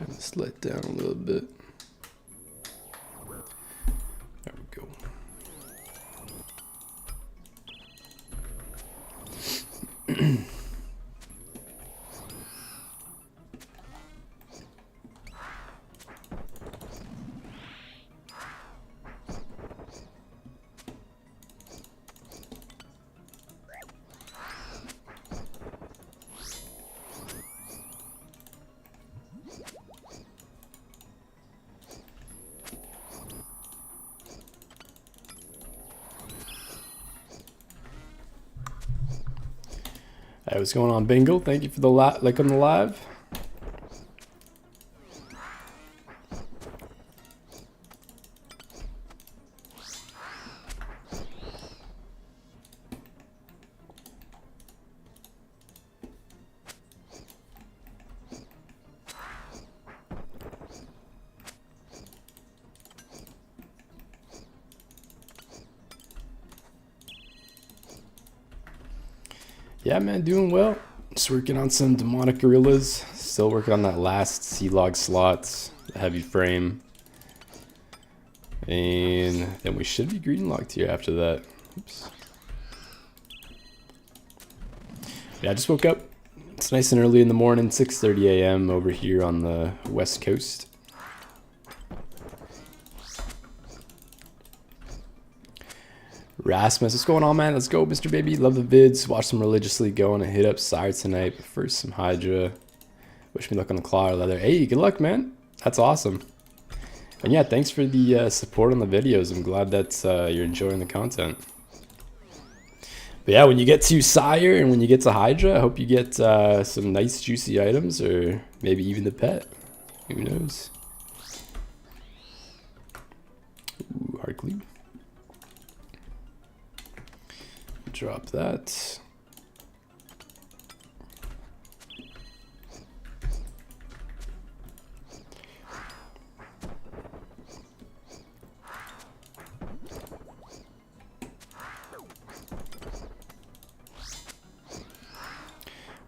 Turn this light down a little bit. There we go. Hey, what's going on, Bingo? Thank you for the like on the live. Yeah, man, doing well. Just working on some demonic gorillas. Still working on that last C-log slots, the heavy frame. And then we should be green locked here after that. Oops. Yeah, I just woke up. It's nice and early in the morning, 6:30 a.m. over here on the West Coast. Rasmus, what's going on, man? Let's go, Mr. Baby. Love the vids. Watch them religiously. Going to hit up Sire tonight. But first, some Hydra. Wish me luck on the claw or leather. Hey, good luck, man. That's awesome. And yeah, thanks for the support on the videos. I'm glad that you're enjoying the content. But yeah, when you get to Sire and when you get to Hydra, I hope you get some nice juicy items or maybe even the pet. Who knows? Ooh, hard cleave. Drop that.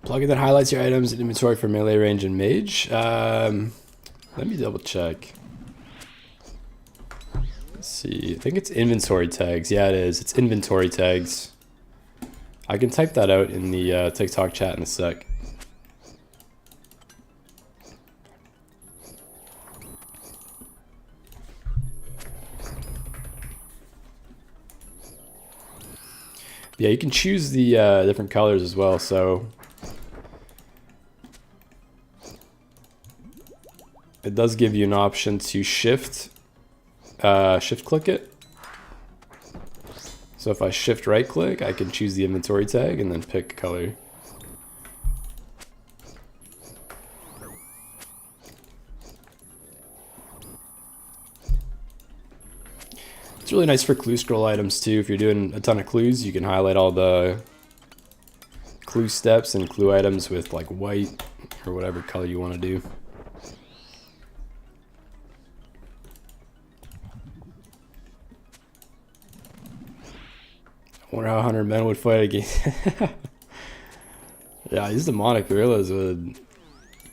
Plugin that highlights your items in inventory for melee range and mage. Let me double check. Let's see. I think it's inventory tags. Yeah, it is. It's inventory tags. I can type that out in the TikTok chat in a sec. Yeah, you can choose the different colors as well. So it does give you an option to shift click it. So if I shift right click, I can choose the inventory tag and then pick color. It's really nice for clue scroll items too. If you're doing a ton of clues, you can highlight all the clue steps and clue items with like white or whatever color you want to do. I wonder how 100 men would fight against. Yeah, these demonic gorillas would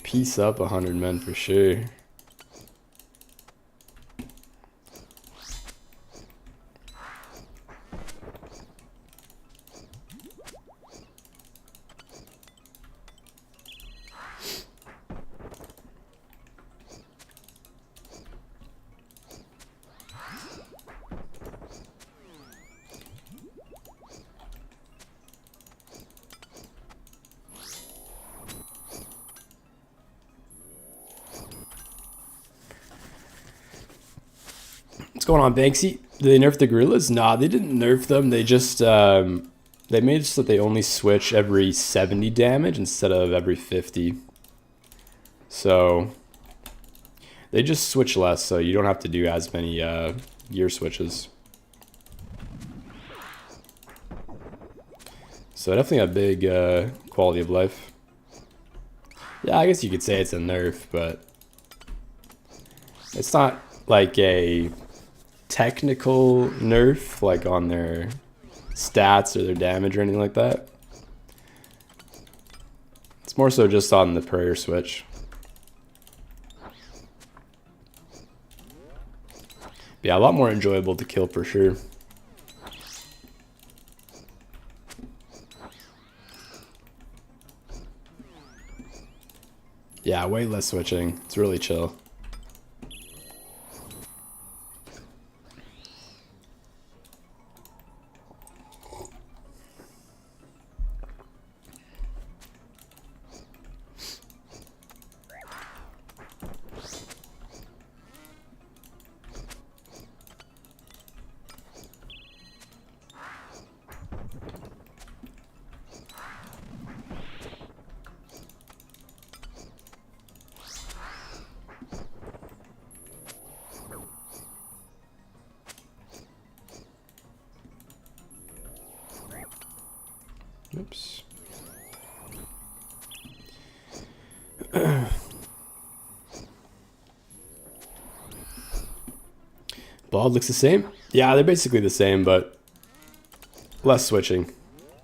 piece up 100 men for sure. What's going on, Banksy? Did they nerf the gorillas? Nah, they didn't nerf them. They just they made it so that they only switch every 70 damage instead of every 50. So they just switch less, so you don't have to do as many gear switches. So definitely a big quality of life. Yeah, I guess you could say it's a nerf, but it's not like a technical nerf, like on their stats or their damage or anything like that. It's more so just on the prayer switch. Yeah, a lot more enjoyable to kill for sure. Yeah, way less switching. It's really chill. Oops. Bald looks the same? Yeah, they're basically the same, but less switching.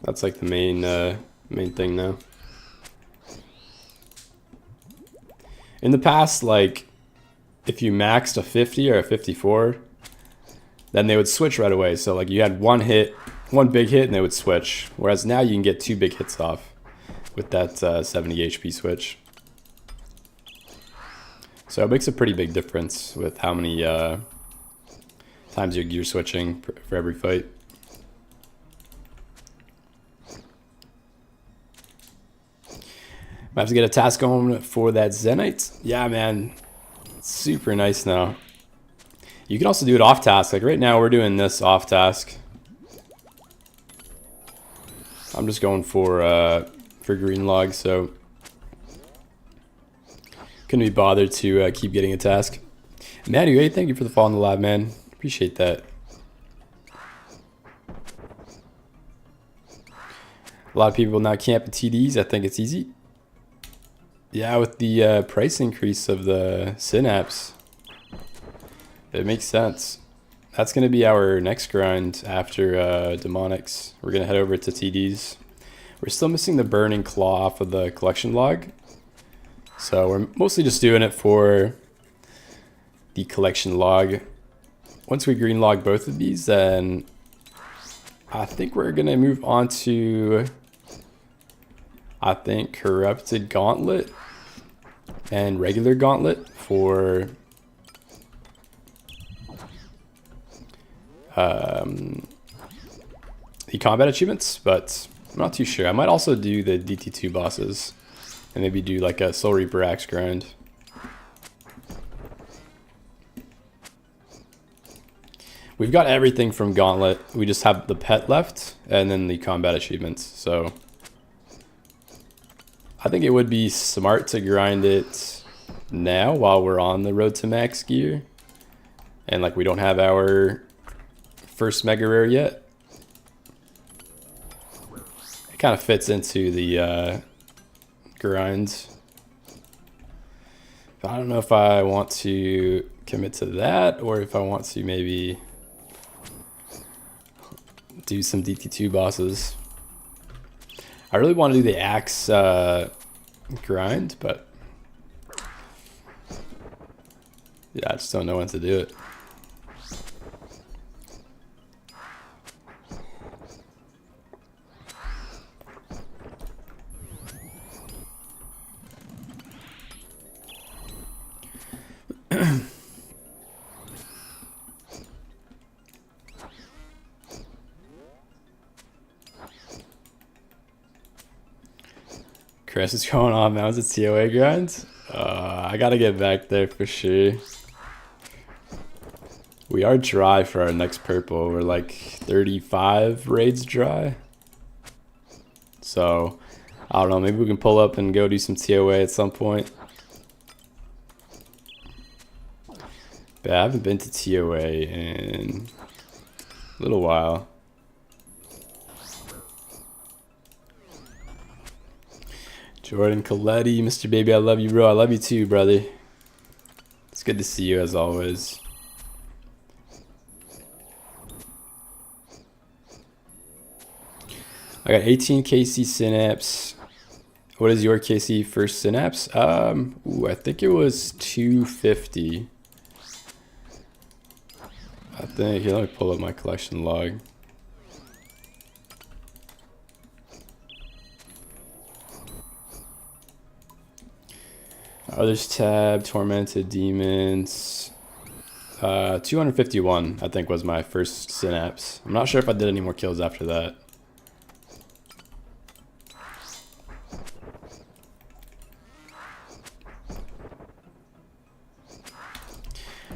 That's like the main thing now. In the past, like, if you maxed a 50 or a 54, then they would switch right away. So like you had one big hit and they would switch. Whereas now you can get 2 big hits off with that 70 HP switch. So it makes a pretty big difference with how many times you're gear switching for every fight. I have to get a task going for that Zenite. Yeah, man. It's super nice now. You can also do it off task. Like right now we're doing this off task. I'm just going for green log, so couldn't be bothered to keep getting a task. Manu, hey, thank you for the follow in the live, man. Appreciate that. A lot of people now camp at TDs. I think it's easy. Yeah, with the price increase of the Synapse, it makes sense. That's going to be our next grind after Demonics. We're going to head over to TDs. We're still missing the Burning Claw off of the collection log. So we're mostly just doing it for the collection log. Once we green log both of these, then I think we're going to move on to, I think, Corrupted Gauntlet and regular Gauntlet for the combat achievements, but I'm not too sure. I might also do the DT2 bosses and maybe do like a Soul Reaper Axe grind. We've got everything from Gauntlet. We just have the pet left and then the combat achievements. So I think it would be smart to grind it now while we're on the road to max gear. And like we don't have our first mega rare yet. It kind of fits into the grind. But I don't know if I want to commit to that or if I want to maybe do some DT2 bosses. I really want to do the axe grind, but yeah, I just don't know when to do it. Chris is going on mounts at TOA grind. I gotta get back there for sure. We are dry for our next purple. We're like 35 raids dry. So I don't know, maybe we can pull up and go do some TOA at some point. But I haven't been to TOA in a little while. Jordan Coletti, Mr. Baby, I love you, bro. I love you too, brother. It's good to see you as always. I got 18 KC Synapse. What is your KC first Synapse? Ooh, I think it was 250. I think, here, let me pull up my collection log. Others tab, Tormented Demons. 251, I think, was my first synapse. I'm not sure if I did any more kills after that.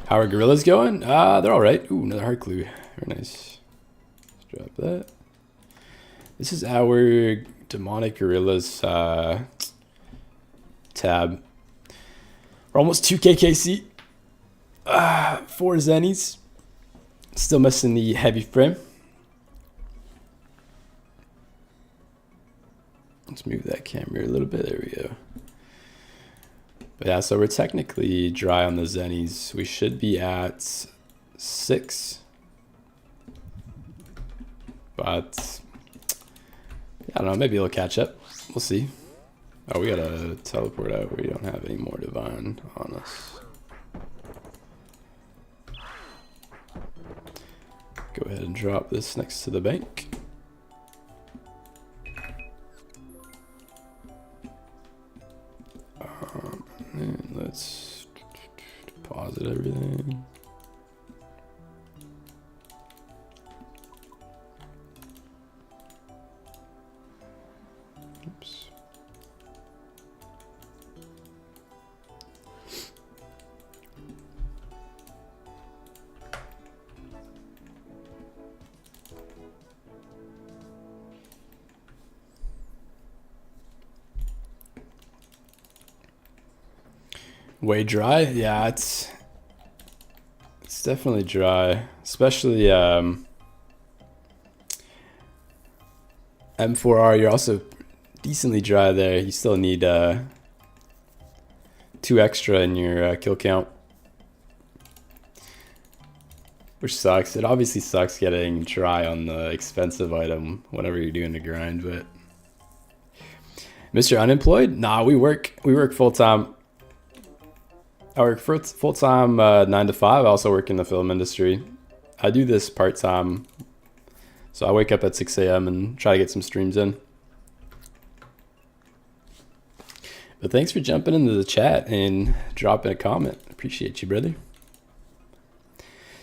How are gorillas going? They're alright. Ooh, another heart clue. Very nice. Let's drop that. This is our demonic gorillas tab. We're almost 2 KKC. 4 Zennies. Still missing the heavy frame. Let's move that camera a little bit. There we go. But yeah, so we're technically dry on the Zennies. We should be at 6. But I don't know, maybe it'll catch up. We'll see. Oh, we gotta teleport out. We don't have any more divine on us. Go ahead and drop this next to the bank. And let's deposit everything. Oops. Way dry? Yeah, it's definitely dry, especially M4R. You're also decently dry there. You still need 2 extra in your kill count, which sucks. It obviously sucks getting dry on the expensive item whenever you're doing the grind. But Mr. Unemployed? Nah, we work full time. I work full time 9 to 5. I also work in the film industry. I do this part time, so I wake up at 6 a.m. and try to get some streams in. But thanks for jumping into the chat and dropping a comment. Appreciate you, brother.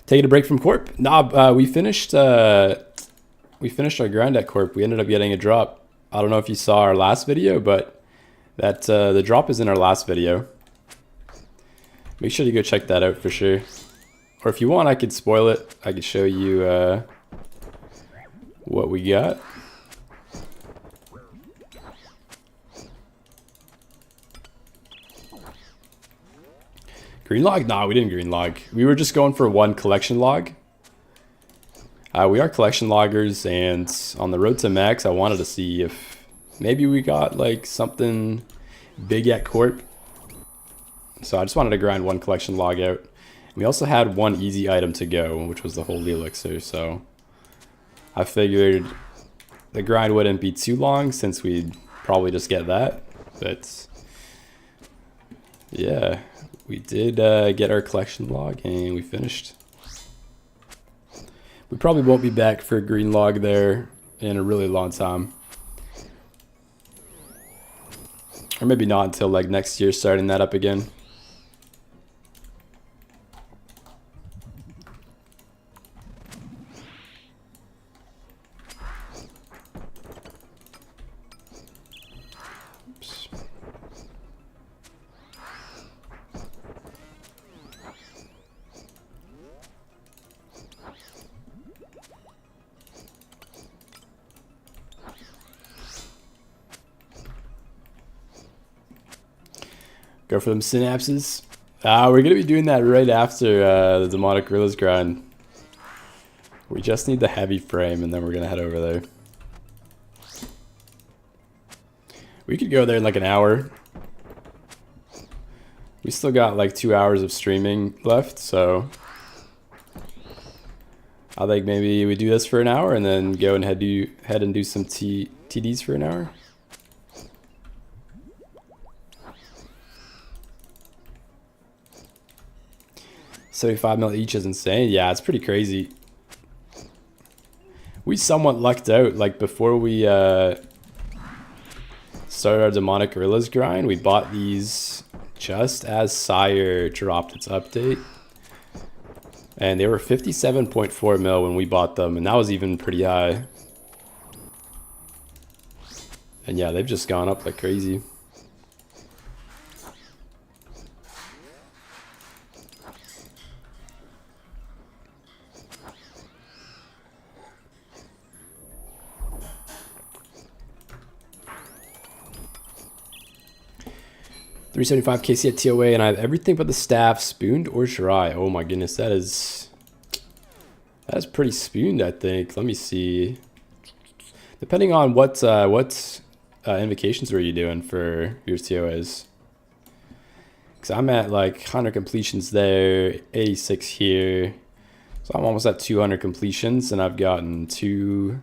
Taking a break from Corp? Nah, we finished our grind at Corp. We ended up getting a drop. I don't know if you saw our last video, but that the drop is in our last video. Make sure to go check that out for sure. Or if you want, I could spoil it. I could show you what we got. Green log? Nah, we didn't green log. We were just going for 1 collection log. We are collection loggers, and on the road to max, I wanted to see if maybe we got like something big at Corp. So I just wanted to grind 1 collection log out. We also had 1 easy item to go, which was the holy elixir. So I figured the grind wouldn't be too long since we'd probably just get that. But yeah, we did get our collection log and we finished. We probably won't be back for a green log there in a really long time. Or maybe not until like next year, starting that up again. Go for them synapses. We're going to be doing that right after the demonic gorillas grind. We just need the heavy frame and then we're going to head over there. We could go there in like an hour. We still got like 2 hours of streaming left, so I think maybe we do this for an hour and then go and head and do some TDs for an hour. 75 mil each is insane. Yeah, it's pretty crazy. We somewhat lucked out. Like before we started our Demonic Gorillas grind, we bought these just as Sire dropped its update. And they were 57.4 mil when we bought them, and that was even pretty high. And yeah, they've just gone up like crazy. $375 KC at TOA, and I have everything but the staff, spooned or dry. Oh my goodness, that is pretty spooned, I think. Let me see. Depending on what invocations were you doing for your TOAs? Because I'm at like 100 completions there, 86 here. So I'm almost at 200 completions, and I've gotten 2,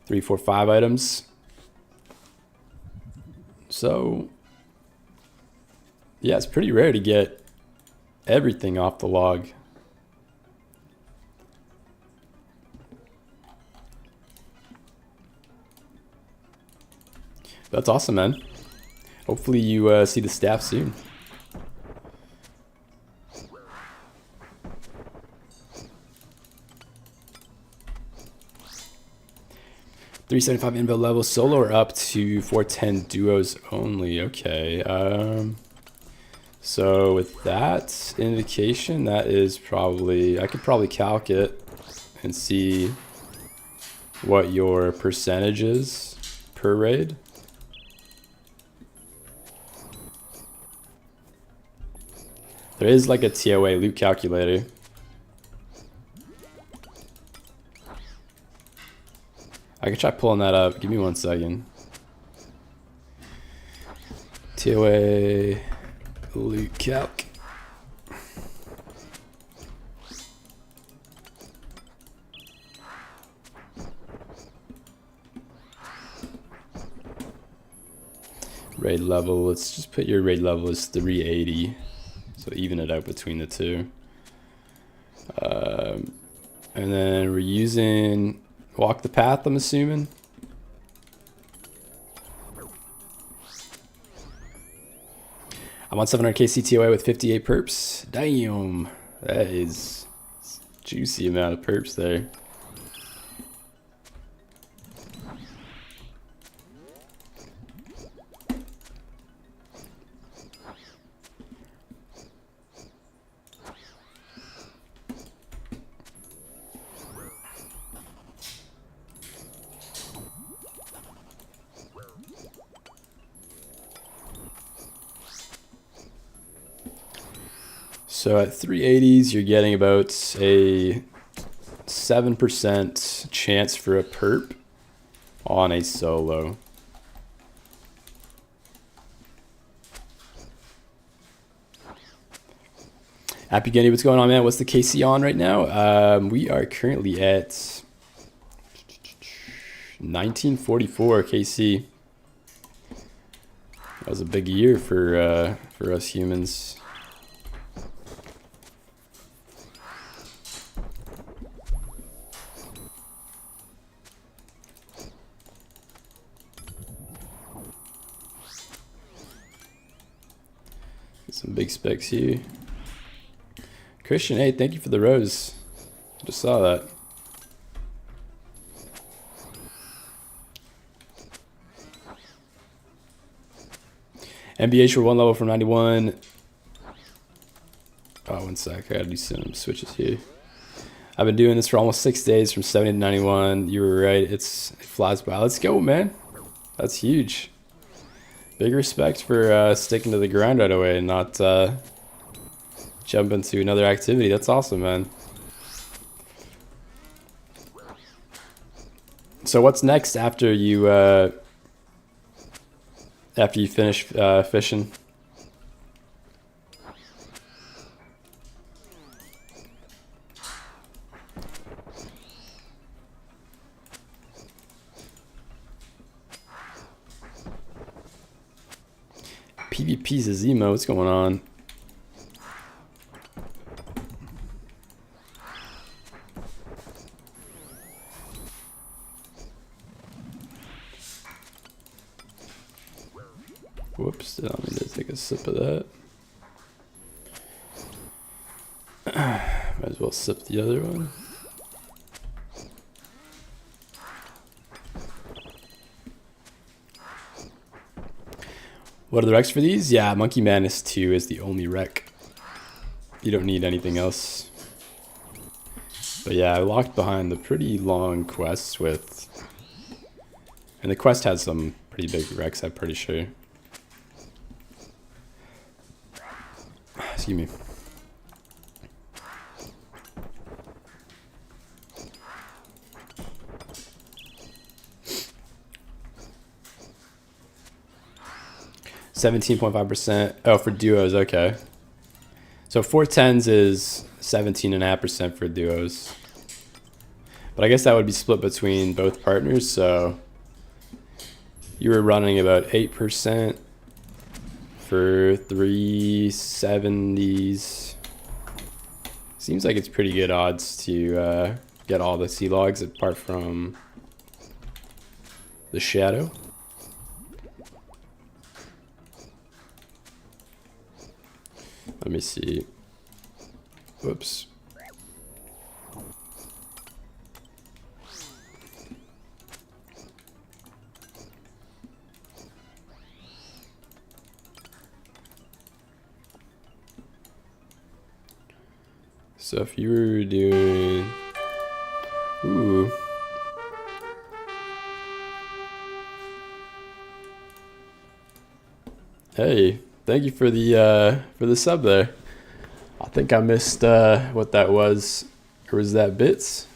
3, 4, 5 items. So yeah, it's pretty rare to get everything off the log. That's awesome, man. Hopefully you see the staff soon. $375 invo level, solo or up to 410 duos only. Okay. So with that indication, that is probably, I could probably calc it and see what your percentage is per raid. There is like a TOA loot calculator. I could try pulling that up. Give me 1 second. TOA loot calc. Raid level. Let's just put your raid level as 380. So even it out between the two. And then we're using Walk the Path, I'm assuming. I'm on 700 KCTOA with 58 perps. Damn, that is a juicy amount of perps there. So at 380s, you're getting about a 7% chance for a perp on a solo. Happy Genny, what's going on, man? What's the KC on right now? We are currently at 1944 KC. That was a big year for us humans. Some big specs here. Christian, hey, thank you for the rose. Just saw that. MBH for 1 level from 91. Oh, 1 sec. I gotta do some switches here. I've been doing this for almost 6 days from 70 to 91. You were right. It flies by. Let's go, man. That's huge. Big respect for sticking to the grind right away and not jump into another activity. That's awesome, man. So what's next after you finish fishing? PvP Zemo, what's going on? I'm gonna take a sip of that. Might as well sip the other one. What are the recs for these? Yeah, Monkey Madness 2 is the only rec. You don't need anything else. But yeah, I locked behind the pretty long quests with... And the quest has some pretty big recs, I'm pretty sure. Excuse me. %17.5%. Oh, for duos, okay. So 410s is 17.5% for duos. But I guess that would be split between both partners, so you were running about 8% for 370s. Seems like it's pretty good odds to get all the sea logs apart from the shadow. Let me see. Whoops. So if you were doing, ooh. Hey, thank you for the sub there. I think I missed what that was. Or was that bits?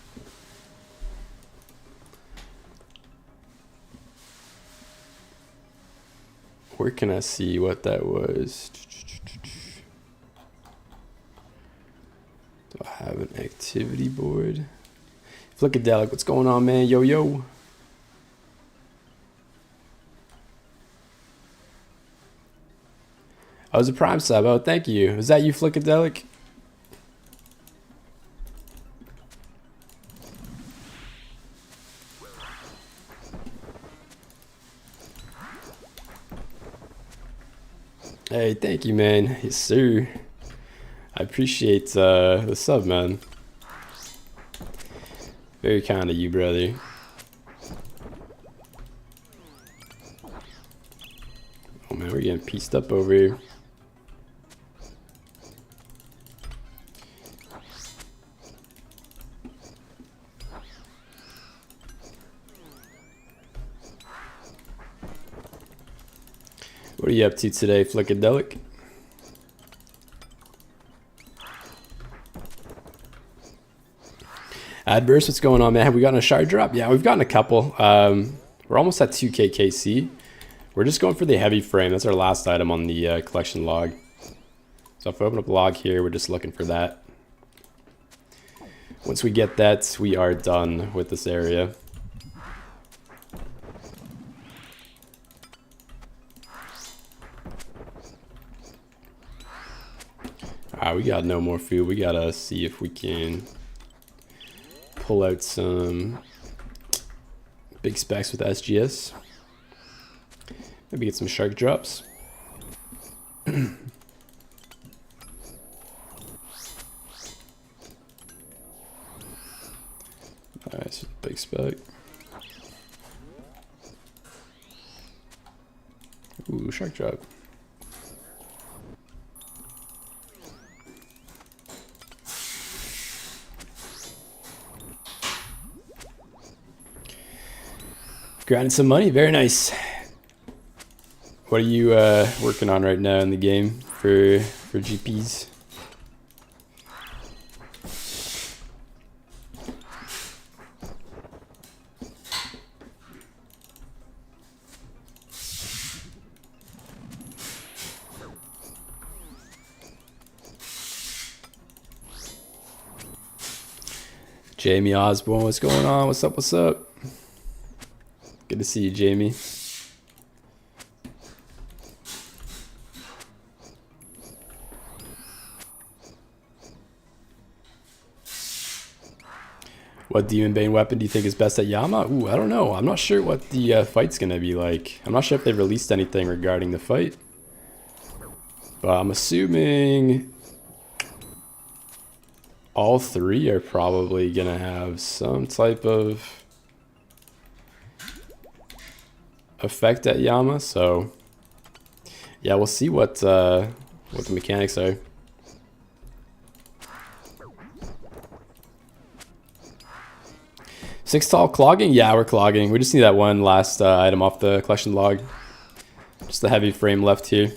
Where can I see what that was? Do I have an activity board? Flickadelic, what's going on, man? Yo, yo. I was a Prime sub. Oh, thank you. Is that you, Flickadelic? Hey, thank you, man. Yes, sir. I appreciate the sub, man. Very kind of you, brother. Oh, man, we're getting pieced up over here. What are you up to today, Flickadelic? Adverse, what's going on, man? Have we gotten a shard drop? Yeah, we've gotten a couple. We're almost at 2K KC. We're just going for the heavy frame. That's our last item on the collection log. So if we open up a log here, we're just looking for that. Once we get that, we are done with this area. Alright, we got no more food. We gotta see if we can pull out some big specs with SGS. Maybe get some shark drops. Alright, so big spec. Ooh, shark drop. Grinding some money, very nice. What are you working on right now in the game for GPs? Jamie Osborne, what's going on? What's up? What's up? Good to see you, Jamie. What Demon Bane weapon do you think is best at Yama? Ooh, I don't know. I'm not sure what the fight's gonna be like. I'm not sure if they've released anything regarding the fight. But I'm assuming all three are probably gonna have some type of effect at Yama. So yeah, we'll see what the mechanics are. Six tall clogging? Yeah, we're clogging. We just need that one last item off the collection log. Just the heavy frame left here.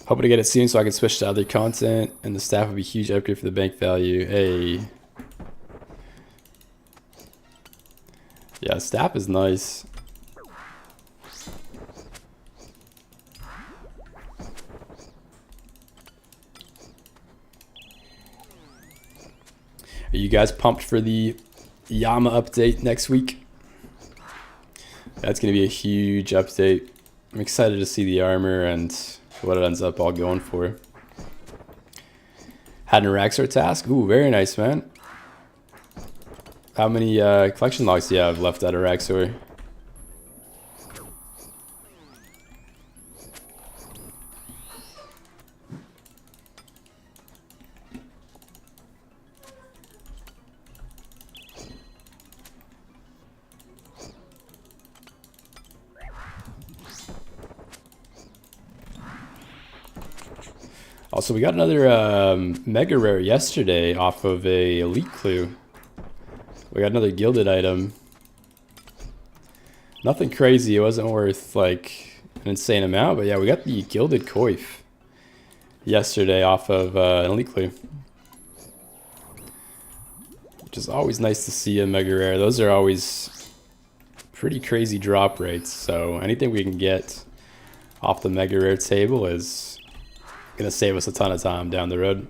Hoping to get it soon so I can switch to other content, and the staff would be a huge upgrade for the bank value. Hey. Yeah, staff is nice. Are you guys pumped for the Yama update next week? That's going to be a huge update. I'm excited to see the armor and what it ends up all going for. Had an Araxor task. Ooh, very nice, man. How many collection logs do you have left at Araxor? Also, we got another mega rare yesterday off of a elite clue. We got another gilded item. Nothing crazy. It wasn't worth like an insane amount, but yeah, we got the gilded coif yesterday off of an elite clue, which is always nice to see a mega rare. Those are always pretty crazy drop rates. So anything we can get off the mega rare table is gonna save us a ton of time down the road.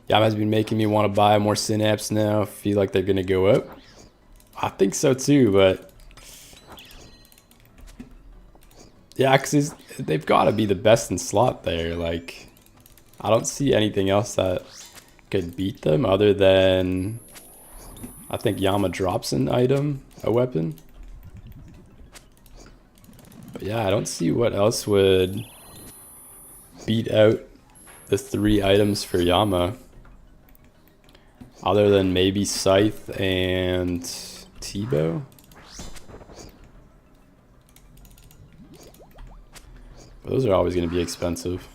Yama's been making me want to buy more synapse now. Feel like they're gonna go up. I think so too, but yeah, because they've got to be the best in slot there. Like, I don't see anything else that could beat them other than I think Yama drops an item, a weapon. But yeah, I don't see what else would beat out the 3 items for Yama. Other than maybe Scythe and T-Bow. But those are always going to be expensive.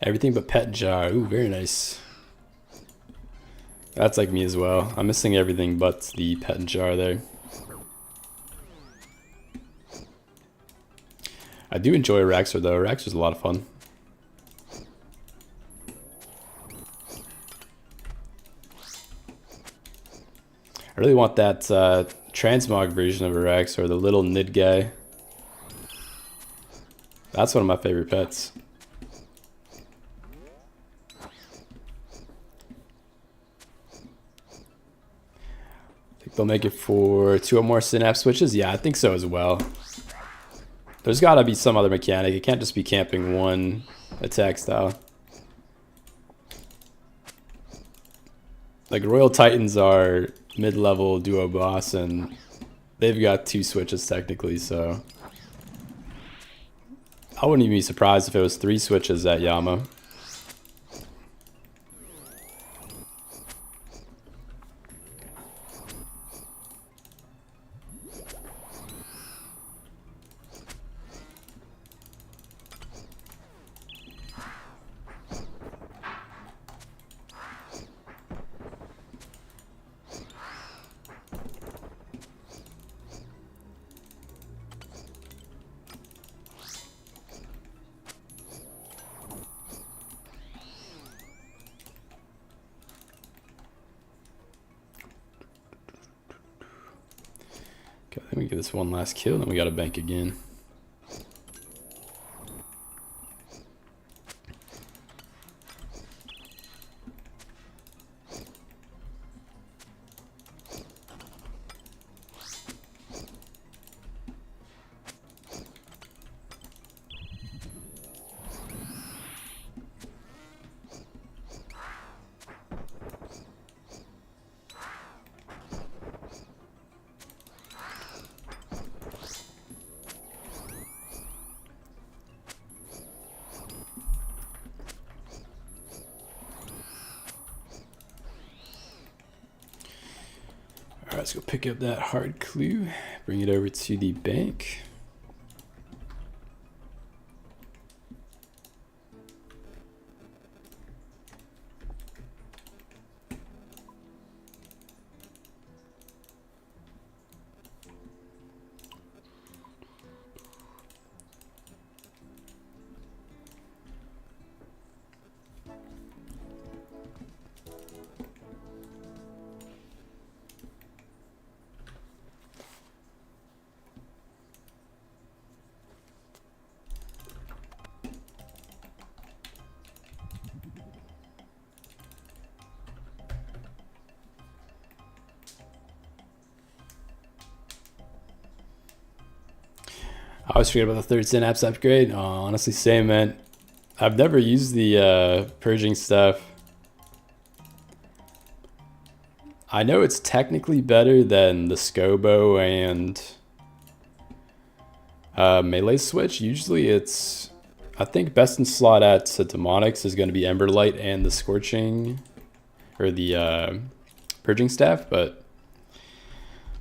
Everything but pet jar. Ooh, very nice. That's like me as well. I'm missing everything but the pet jar there. I do enjoy Araxor though. Araxor's a lot of fun. I really want that transmog version of Araxor, the little Nid guy. That's one of my favorite pets. They'll make it for 2 or more synapse switches? Yeah, I think so as well. There's got to be some other mechanic. It can't just be camping one attack style. Like, Royal Titans are mid-level duo boss, and they've got 2 switches technically, so I wouldn't even be surprised if it was 3 switches at Yama. Okay, let me get this one last kill, then we got to bank again. let's go pick up that hard clue. Bring it over to the bank. I always forget about the third synapse upgrade. Oh, honestly, same, man. I've never used the purging stuff. I know it's technically better than the Scobo and melee switch. Usually it's, I think best in slot at demonics is going to be Emberlight and the Scorching, or the purging staff, but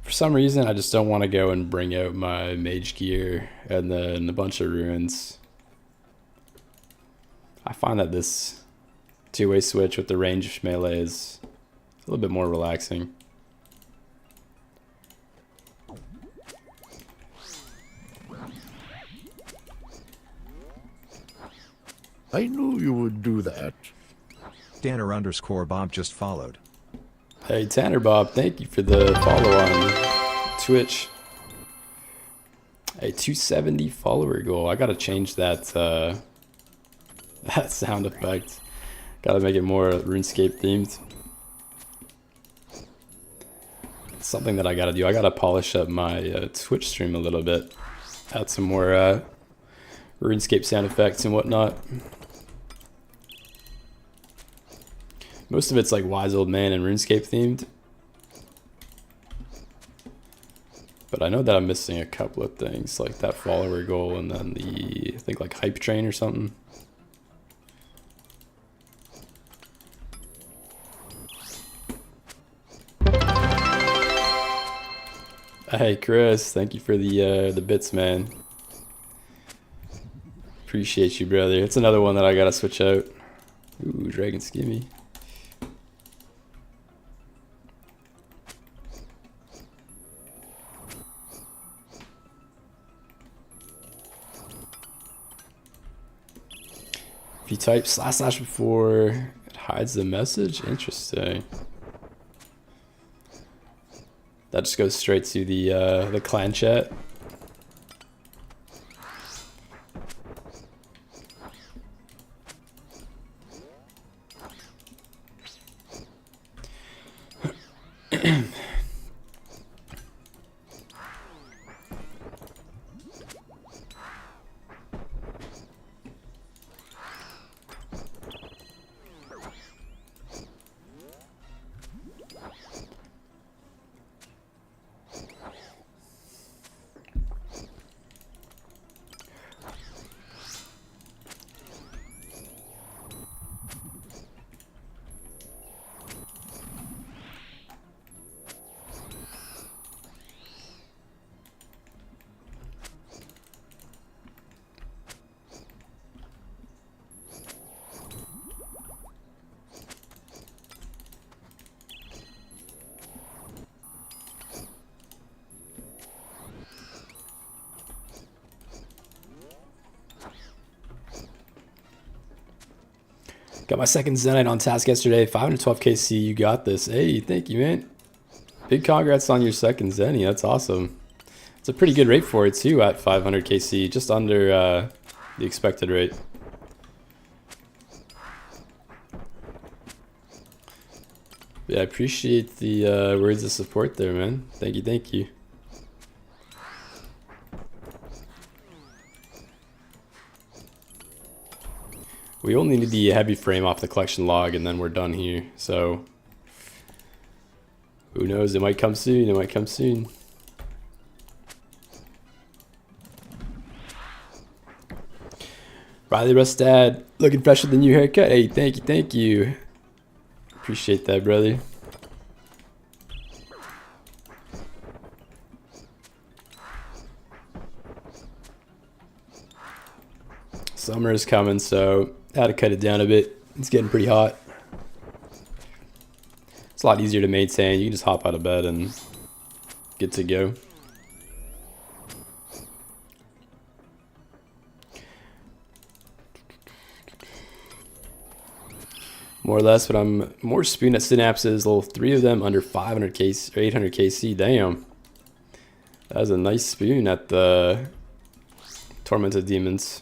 for some reason, I just don't want to go and bring out my mage gear and then a bunch of ruins. I find that this two-way switch with the range melee is a little bit more relaxing. I knew you would do that. Danner_Bob just followed. Hey, Tanner Bob, thank you for the follow on Twitch. A 270 follower goal. I gotta change that that sound effect. Gotta make it more RuneScape themed. It's something that I gotta do. I gotta polish up my Twitch stream a little bit. Add some more RuneScape sound effects and whatnot. Most of it's like Wise Old Man and RuneScape themed. But I know that I'm missing a couple of things, like that follower goal and then the, I think like Hype Train or something. Hey Chris, thank you for the bits, man. Appreciate you, brother. It's another one that I gotta switch out. Ooh, Dragon Skimmy. If you type / before, it hides the message. Interesting. That just goes straight to the clan chat. Got my second Zenite on task yesterday, 512 KC, you got this. Hey, thank you, man. Big congrats on your second Zenny, that's awesome. It's a pretty good rate for it too at 500 KC, just under the expected rate. Yeah, I appreciate the words of support there, man. Thank you, thank you. We only need the heavy frame off the collection log and then we're done here. So who knows, it might come soon, it might come soon. Riley Rustad, looking fresh with the new haircut. Hey, thank you, thank you. Appreciate that, brother. Summer is coming, so had to cut it down a bit. It's getting pretty hot. It's a lot easier to maintain. You can just hop out of bed and get to go. More or less, but I'm more spoon at synapses. Little 3 of them under 500 KC or 800 KC. Damn, that was a nice spoon at the Tormented Demons.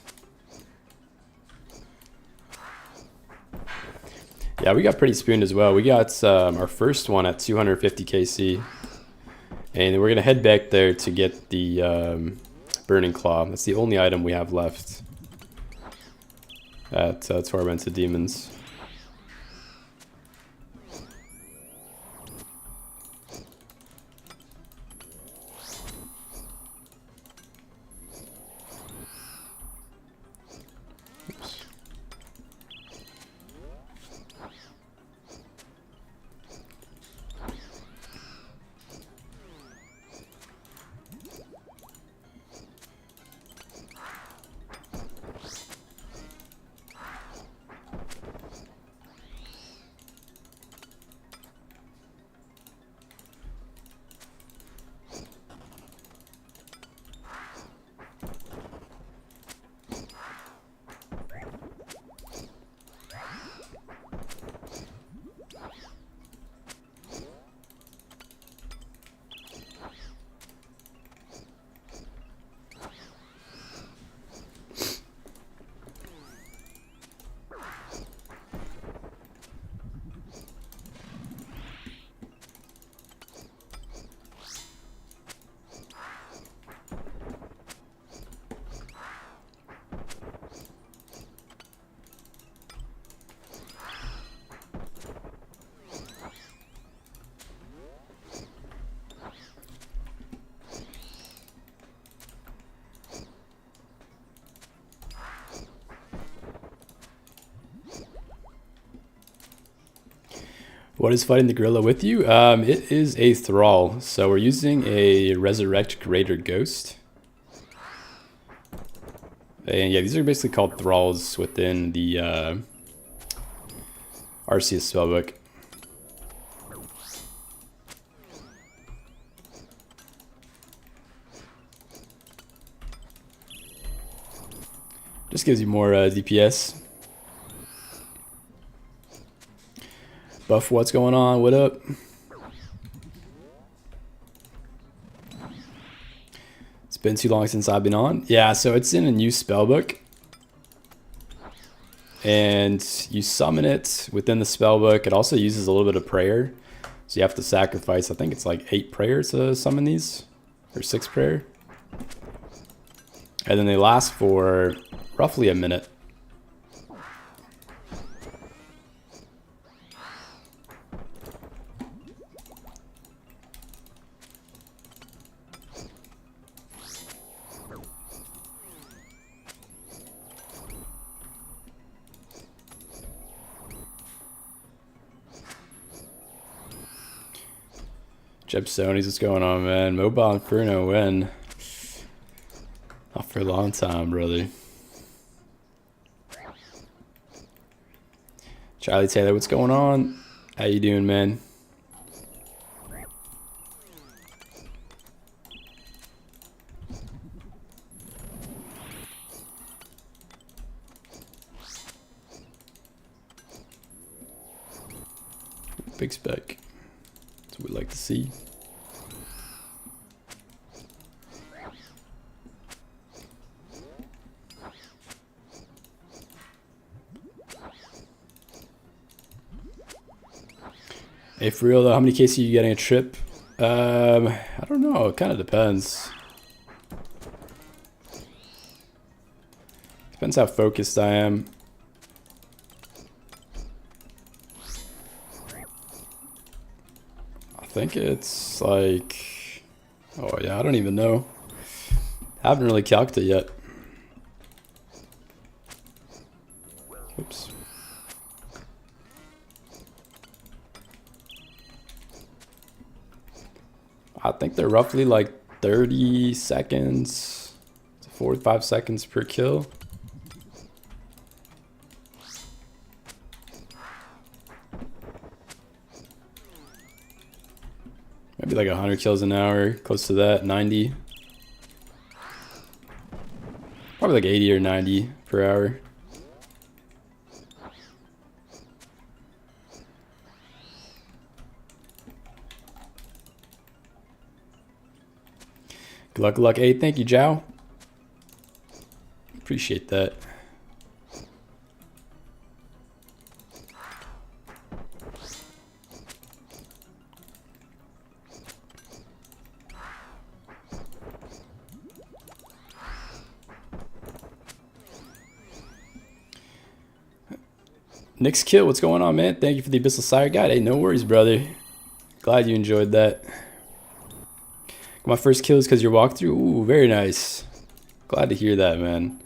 Yeah, we got pretty spooned as well. We got our first one at 250 KC, and we're gonna head back there to get the Burning Claw. That's the only item we have left at Tormented Demons. What is fighting the gorilla with you? It is a thrall. So we're using a Resurrect Greater Ghost. And yeah, these are basically called thralls within the Arceus spellbook. Just gives you more DPS. Buff, what's going on? What up? It's been too long since I've been on. Yeah, so it's in a new spellbook. And you summon it within the spellbook. It also uses a little bit of prayer. So you have to sacrifice, I think it's like 8 prayer to summon these. Or 6 prayer. And then they last for roughly a minute. Jebsonies, what's going on, man? Mobile Inferno win. Not for a long time, brother. Charlie Taylor, what's going on? How you doing, man? Big spec. That's what we like to see. Hey, for real though, how many KC are you getting a trip? I don't know, it kind of depends. Depends how focused I am. I think it's like, oh yeah, I don't even know. Haven't really calced it yet. Oops. I think they're roughly like 30 seconds to 45 seconds per kill. Maybe like 100 kills an hour, close to that, 90. Probably like 80 or 90 per hour. Good luck, good luck. Hey, thank you, Jow. Appreciate that. Nick's Kill, what's going on, man? Thank you for the Abyssal Sire Guide. Hey, no worries, brother. Glad you enjoyed that. My first kill is because your walkthrough. Ooh, very nice. Glad to hear that, man.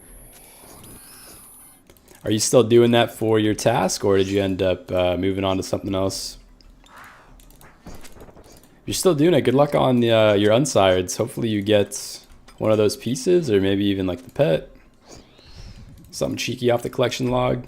Are you still doing that for your task, or did you end up moving on to something else? If you're still doing it, good luck on your unsireds. Hopefully you get one of those pieces, or maybe even like the pet. Something cheeky off the collection log.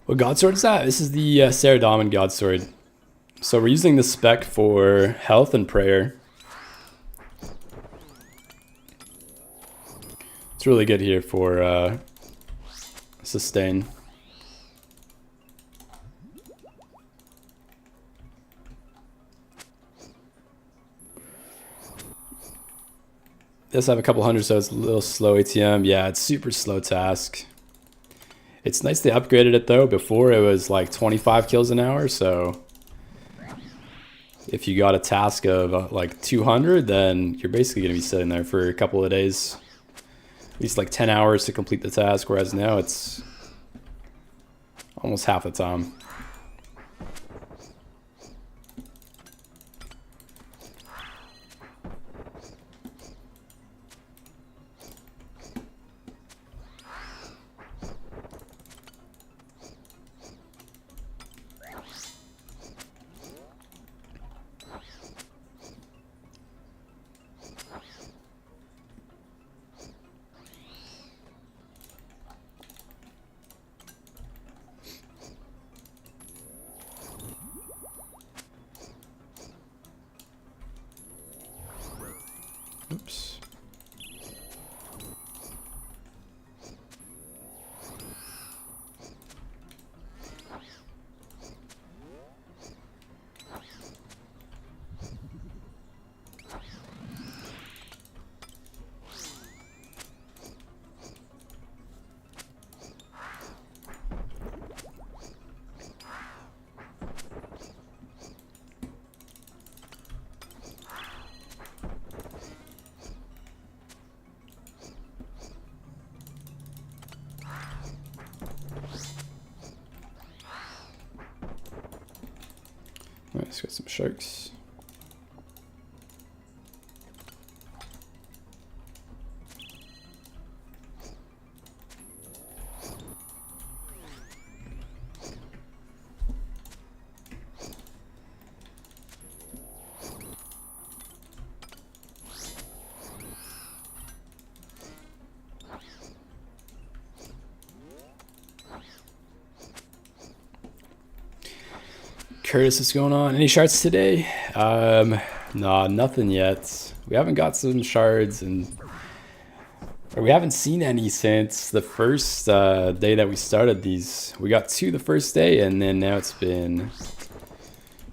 What Godsword is that? This is the Saradomin Godsword. So we're using the spec for health and prayer. It's really good here for sustain. This I have a couple hundred, so it's a little slow ATM. Yeah, it's super slow task. It's nice they upgraded it though. Before it was like 25 kills an hour, so if you got a task of like 200, then you're basically gonna be sitting there for a couple of days. At least like 10 hours to complete the task, whereas now it's almost half the time. Oops. Nice, got some sharks. Curtis, what's going on? Any shards today? Nah, nothing yet. We haven't got some shards, or we haven't seen any since the first day that we started these. We got 2 the first day, and then now it's been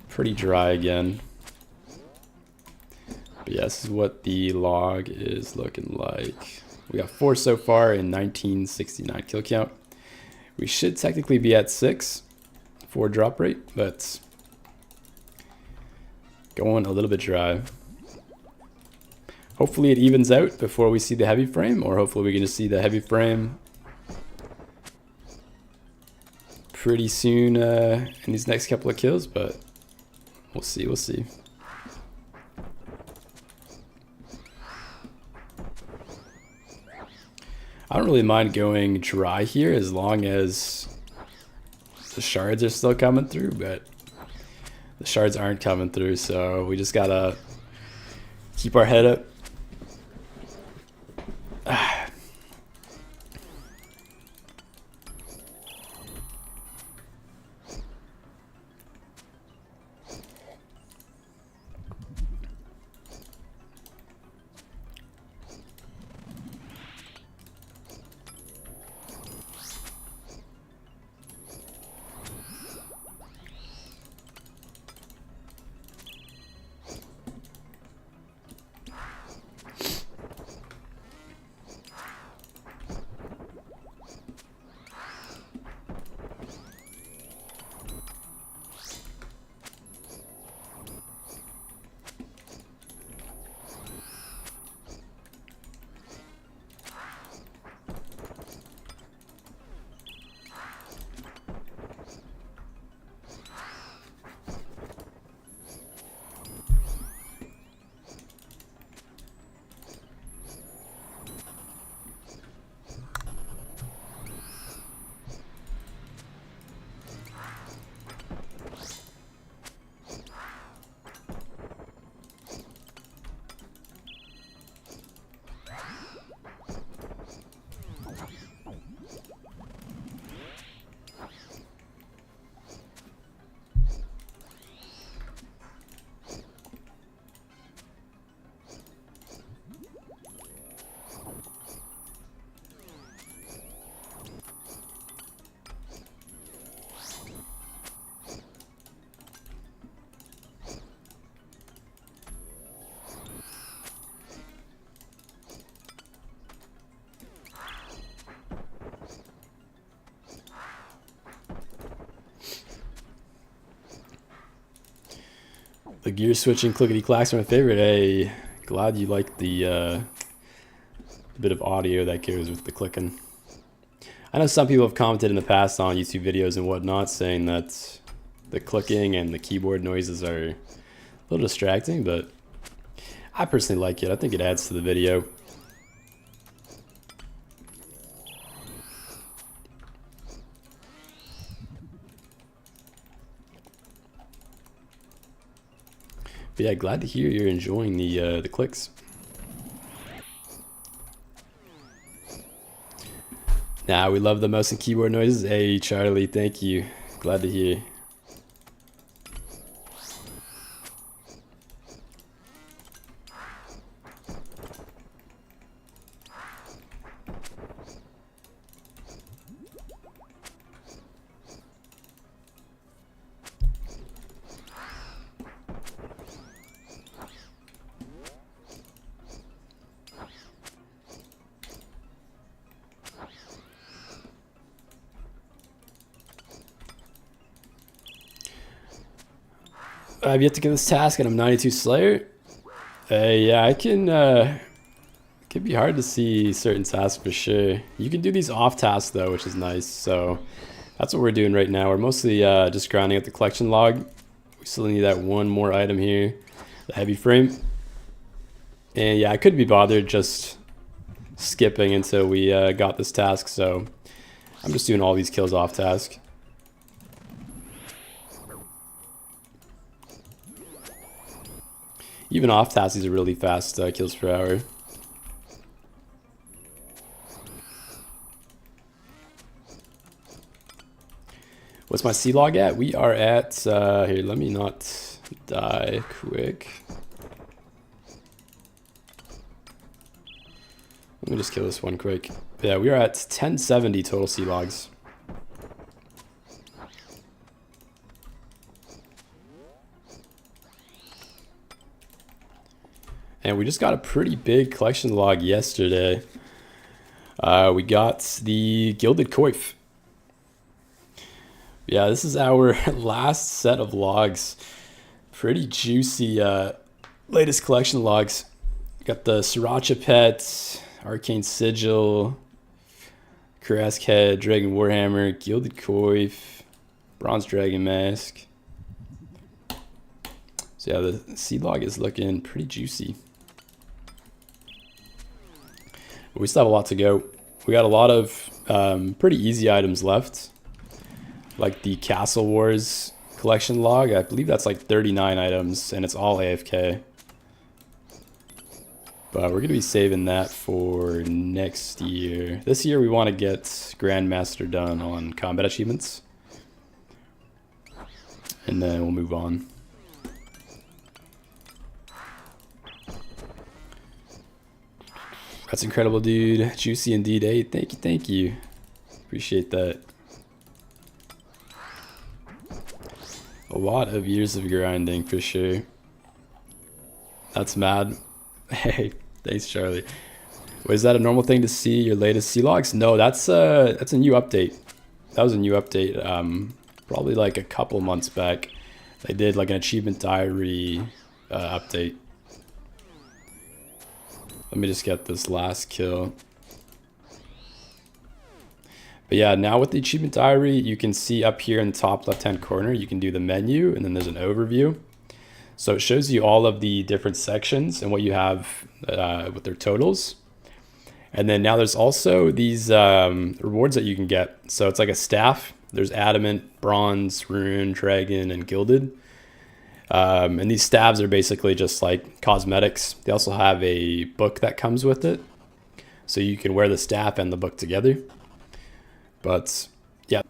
pretty dry again. But yeah, this is what the log is looking like. We got 4 so far in 1969 kill count. We should technically be at 6 for drop rate, but going a little bit dry. Hopefully it evens out before we see the heavy frame, or hopefully we can just see the heavy frame pretty soon in these next couple of kills, but we'll see. We'll see. I don't really mind going dry here as long as the shards are still coming through, but the shards aren't coming through, so we just gotta keep our head up. The gear switching clickety clacks are my favorite. Hey, glad you like the bit of audio that goes with the clicking. I know some people have commented in the past on YouTube videos and whatnot saying that the clicking and the keyboard noises are a little distracting, but I personally like it. I think it adds to the video. But yeah, glad to hear you're enjoying the clicks. Nah, we love the mouse and keyboard noises. Hey, Charlie, thank you. Glad to hear. I've yet to get this task and I'm 92 Slayer. Yeah, I can, it can be hard to see certain tasks for sure. You can do these off tasks though, which is nice. So that's what we're doing right now. We're mostly just grinding out the collection log. We still need that one more item here, the heavy frame. And yeah, I couldn't be bothered just skipping until we got this task. So I'm just doing all these kills off task. Even off task, these are really fast kills per hour. What's my C log at? We are at, here, let me not die quick. Let me just kill this one quick. Yeah, we are at 1070 total C logs. And we just got a pretty big collection log yesterday. We got the Gilded Coif. Yeah, this is our last set of logs. Pretty juicy latest collection logs. Got the Sriracha Pet, Arcane Sigil, Kurask Head, Dragon Warhammer, Gilded Coif, Bronze Dragon Mask. So yeah, the seed log is looking pretty juicy. But we still have a lot to go. We got a lot of pretty easy items left. Like the Castle Wars collection log. I believe that's like 39 items and it's all AFK. But we're going to be saving that for next year. This year we want to get Grandmaster done on combat achievements. And then we'll move on. That's incredible, dude. Juicy indeed. Hey, thank you, thank you. Appreciate that. A lot of years of grinding for sure. That's mad. Hey, thanks, Charlie. Wait, is that a normal thing to see your latest sea logs? No, that's a new update. That was a new update. Probably like a couple months back. They did like an achievement diary update. Let me just get this last kill. But yeah, now with the achievement diary, you can see up here in the top left-hand corner, you can do the menu, and then there's an overview. So it shows you all of the different sections and what you have with their totals. And then now there's also these rewards that you can get. So it's like a staff. There's adamant, bronze, rune, dragon, and gilded. And these staves are basically just like cosmetics. They also have a book that comes with it. So you can wear the staff and the book together. But yeah.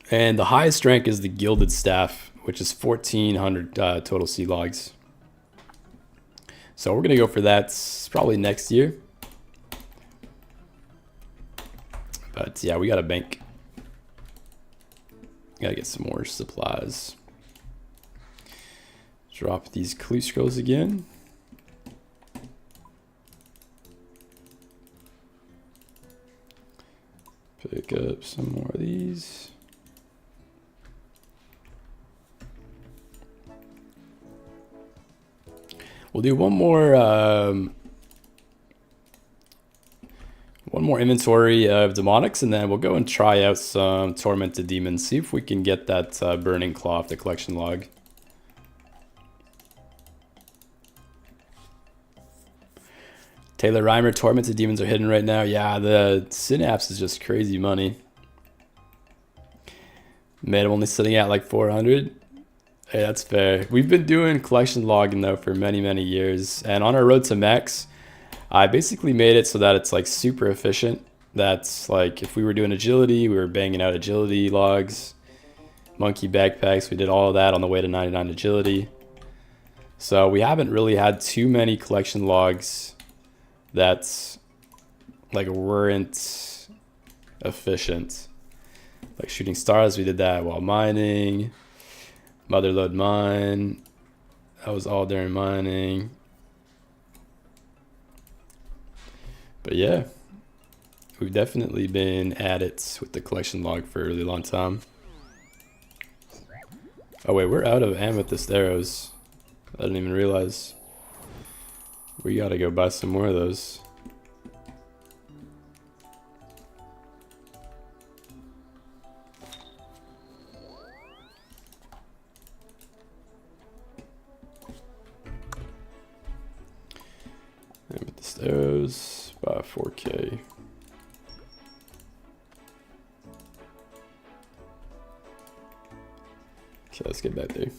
And the highest rank is the gilded staff, which is 1,400 total sea logs. So we're going to go for that probably next year. But yeah, we got to bank. Got to get some more supplies. Drop these clue scrolls again. Pick up some more of these. We'll do one more inventory of demonics, and then we'll go and try out some tormented demons. See if we can get that burning claw off the collection log. Taylor Reimer, tormented demons are hidden right now. Yeah, the synapse is just crazy money. Man, I'm only sitting at like 400. Hey, that's fair. We've been doing collection logging though for many, many years. And on our road to max, I basically made it so that it's like super efficient. That's like if we were doing agility, we were banging out agility logs. Monkey backpacks, we did all of that on the way to 99 agility. So we haven't really had too many collection logs that's like weren't efficient. Like shooting stars, we did that while mining. Motherlode mine, that was all during mining. But yeah, we've definitely been at it with the collection log for a really long time. Oh wait, we're out of amethyst arrows. I didn't even realize. We gotta go buy some more of those. Amethyst arrows, buy 4K. Okay, let's get back there.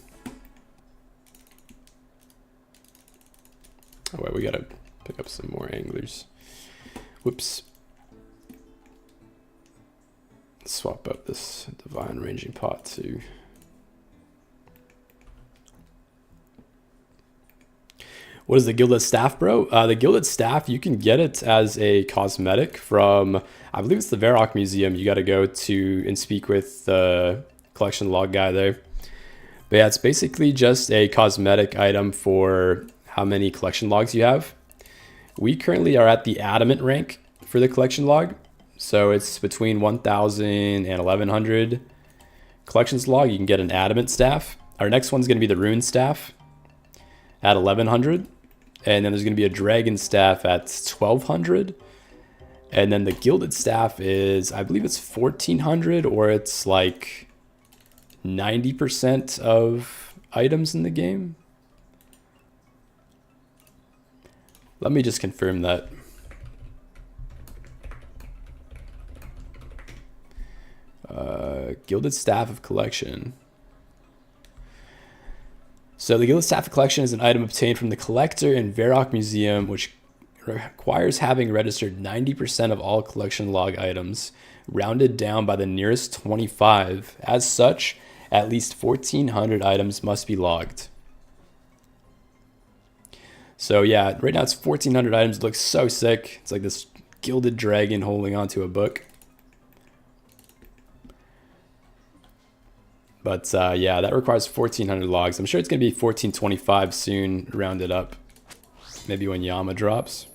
Oh wait, we gotta pick up some more anglers. Whoops. Let's swap out this divine ranging pot too. What is the gilded staff, bro? The gilded staff, you can get it as a cosmetic from, I believe it's the Varrock Museum. You got to go to and speak with the collection log guy there. But yeah, it's basically just a cosmetic item for how many collection logs you have. We currently are at the adamant rank for the collection log. So it's between 1,000 and 1,100 collections log. You can get an adamant staff. Our next one's going to be the rune staff at 1,100. And then there's going to be a dragon staff at 1,200. And then the gilded staff is, I believe it's 1,400, or it's like 90% of items in the game. Let me just confirm that. Gilded Staff of Collection. So the Gilded Staff of Collection is an item obtained from the collector in Varrock Museum, which requires having registered 90% of all collection log items, rounded down by the nearest 25. As such, at least 1,400 items must be logged. So yeah, right now it's 1,400 items. It looks so sick. It's like this gilded dragon holding onto a book. But yeah, that requires 1,400 logs. I'm sure it's going to be 1,425 soon, rounded up. Maybe when Yama drops.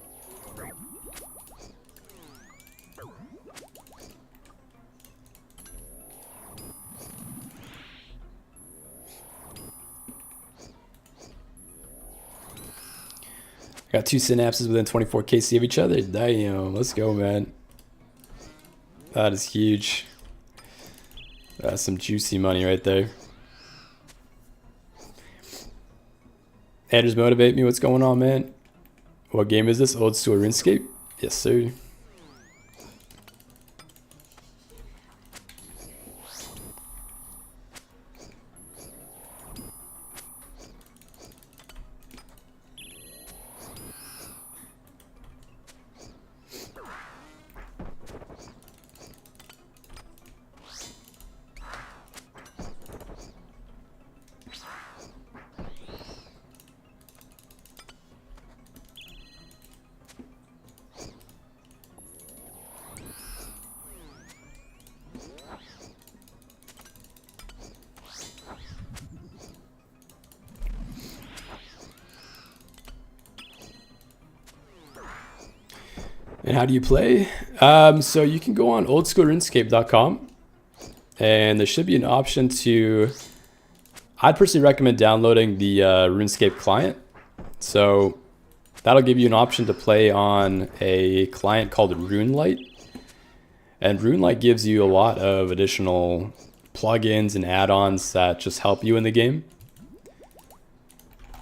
Got 2 synapses within 24 KC of each other. Damn, let's go, man. That is huge. That's some juicy money right there. Andrews Motivate Me, what's going on, man? What game is this? Oldschool Runescape? Yes, sir. And how do you play? So you can go on oldschoolrunescape.com and there should be an option to, I'd personally recommend downloading the RuneScape client. So that'll give you an option to play on a client called RuneLite. And RuneLite gives you a lot of additional plugins and add-ons that just help you in the game.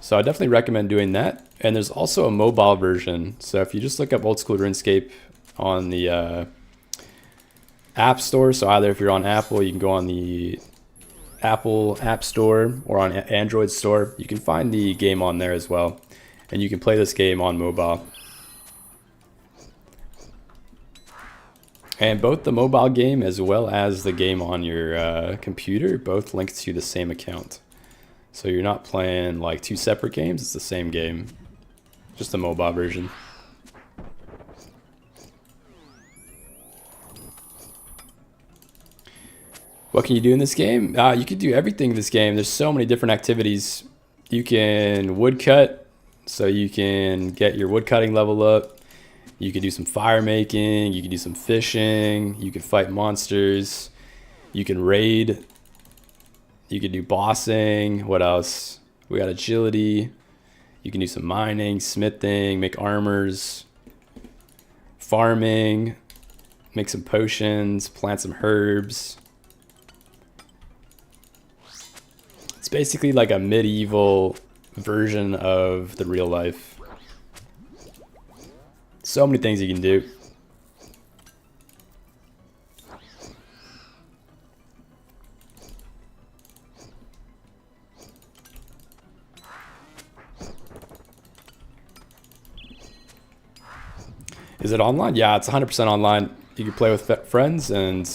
So I definitely recommend doing that. And there's also a mobile version. So if you just look up Oldschool Runescape on the App Store, so either if you're on Apple, you can go on the Apple App Store or on Android Store. You can find the game on there as well. And you can play this game on mobile. And both the mobile game as well as the game on your computer both link to the same account. So you're not playing like 2 separate games, it's the same game. Just a mobile version. What can you do in this game? You can do everything in this game. There's so many different activities. You can woodcut, so you can get your woodcutting level up. You can do some fire making, you can do some fishing, you can fight monsters, you can raid, you can do bossing. What else? We got agility. You can do some mining, smithing, make armors, farming, make some potions, plant some herbs. It's basically like a medieval version of the real life. So many things you can do. Is it online? Yeah, it's 100% online. You can play with friends, and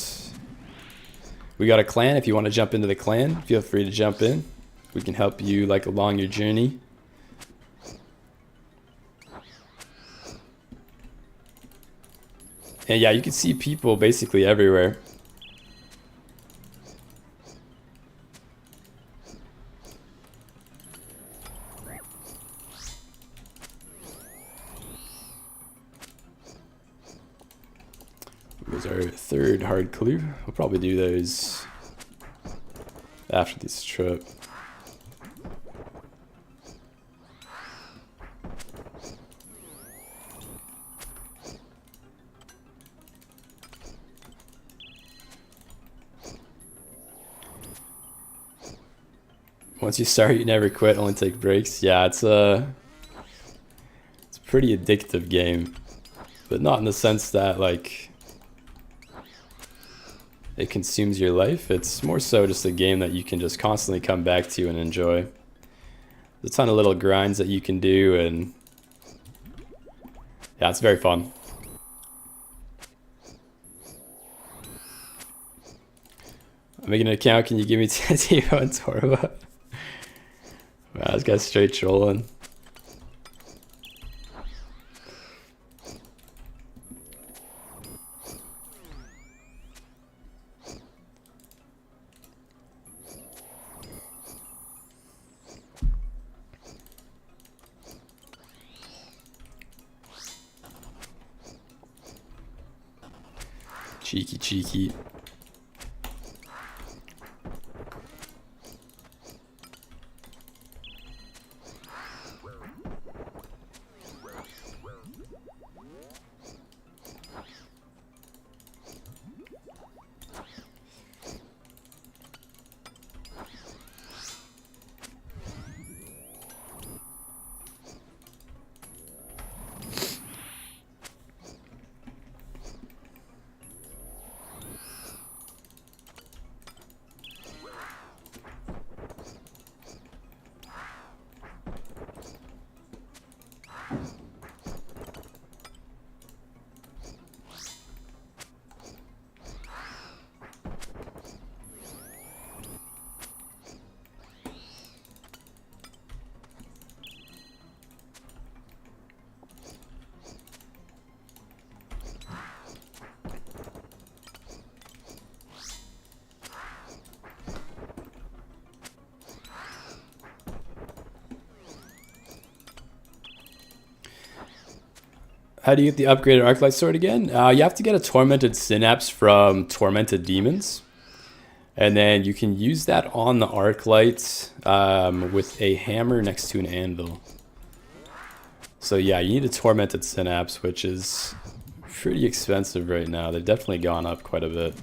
we got a clan. If you want to jump into the clan, feel free to jump in. We can help you like along your journey. And yeah, you can see people basically everywhere. There's our 3rd hard clue. We'll probably do those after this trip. Once you start, you never quit. Only take breaks. Yeah, it's a pretty addictive game, but not in the sense that like it consumes your life. It's more so just a game that you can just constantly come back to and enjoy. There's a ton of little grinds that you can do, and yeah, it's very fun. I'm making an account. Can you give me Timo and Torva? Wow, this guy's straight trolling. Cheeky, cheeky. How do you get the upgraded Arclight Sword again? You have to get a Tormented Synapse from Tormented Demons. And then you can use that on the Arclight with a hammer next to an anvil. So yeah, you need a Tormented Synapse, which is pretty expensive right now. They've definitely gone up quite a bit.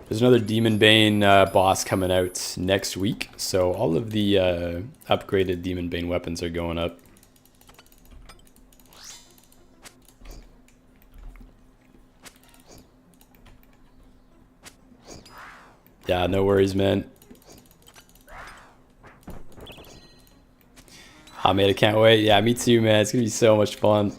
There's another Demon Bane boss coming out next week, so all of the upgraded Demon Bane weapons are going up. Yeah, no worries, man. I made it, can't wait. Yeah, me too, man. It's gonna be so much fun.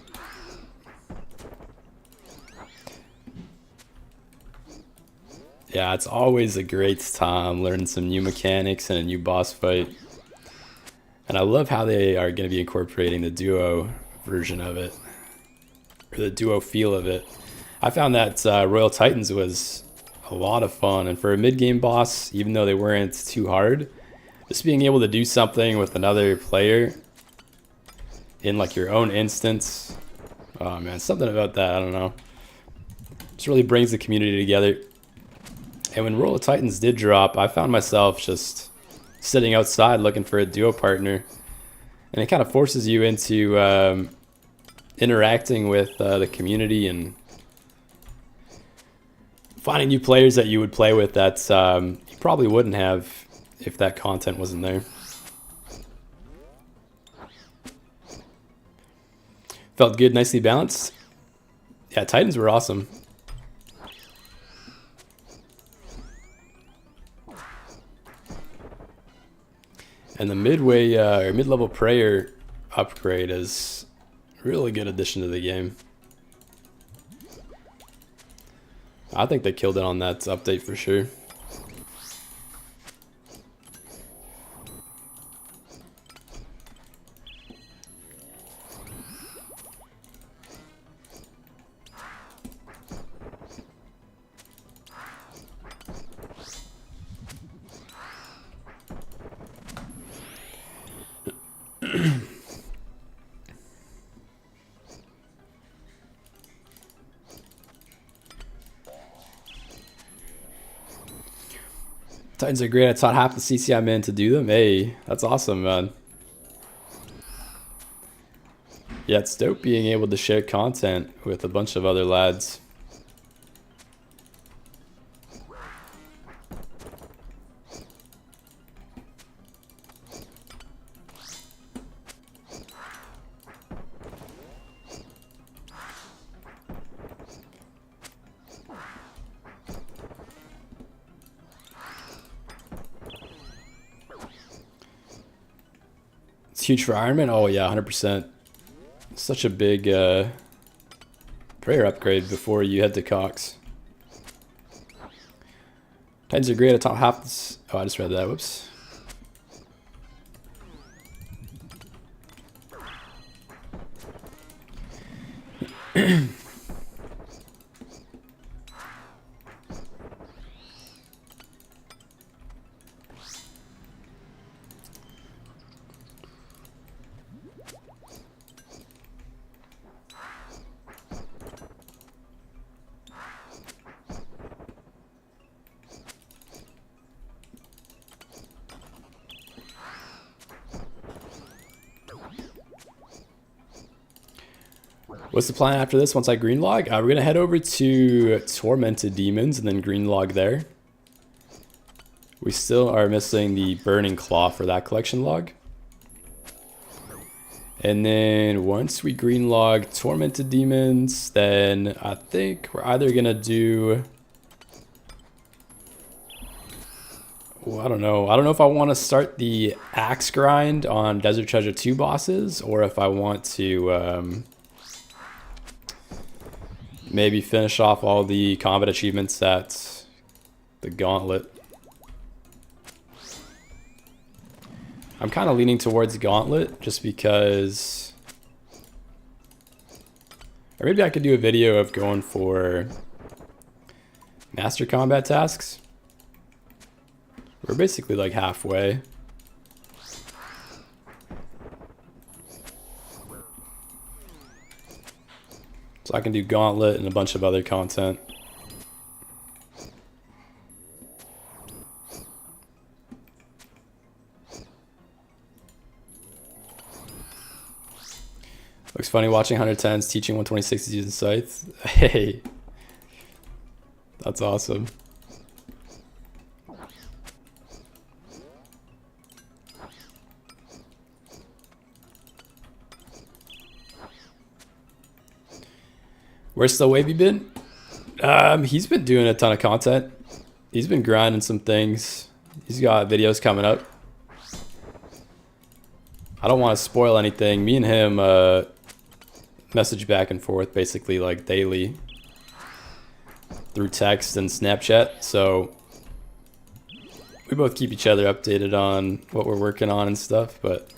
Yeah, it's always a great time learning some new mechanics and a new boss fight. And I love how they are going to be incorporating the duo version of it, or the duo feel of it. I found that Royal Titans was a lot of fun, and for a mid-game boss, even though they weren't too hard, just being able to do something with another player in like your own instance, oh man, something about that, I don't know, just really brings the community together. And when Royal Titans did drop, I found myself just sitting outside looking for a duo partner. And it kind of forces you into interacting with the community and finding new players that you would play with that you probably wouldn't have if that content wasn't there. Felt good, nicely balanced. Yeah, Titans were awesome. And the midway or mid-level prayer upgrade is a really good addition to the game. I think they killed it on that update for sure. Titans are great. I taught half the CC I'm in to do them. Hey, that's awesome, man. Yeah, it's dope being able to share content with a bunch of other lads. It's huge for Iron Man. Oh yeah, 100%. Such a big prayer upgrade before you head to Cox. Titans are great at top half. This, oh, I just read that. Whoops. What's the plan after this once I green log? We're going to head over to Tormented Demons and then green log there. We still are missing the Burning Claw for that collection log. And then once we green log Tormented Demons, then I think we're either going to do... Well, I don't know. I don't know if I want to start the axe grind on Desert Treasure 2 bosses or if I want to... maybe finish off all the combat achievements at the Gauntlet. I'm kind of leaning towards Gauntlet just because... Or maybe I could do a video of going for Master Combat tasks. We're basically like halfway. So I can do Gauntlet and a bunch of other content. Looks funny watching 110s teaching 126s using Scythe. Hey, that's awesome. Where's the Wavy been? He's been doing a ton of content. He's been grinding some things. He's got videos coming up. I don't want to spoil anything. Me and him message back and forth basically like daily through text and Snapchat. So we both keep each other updated on what we're working on and stuff. But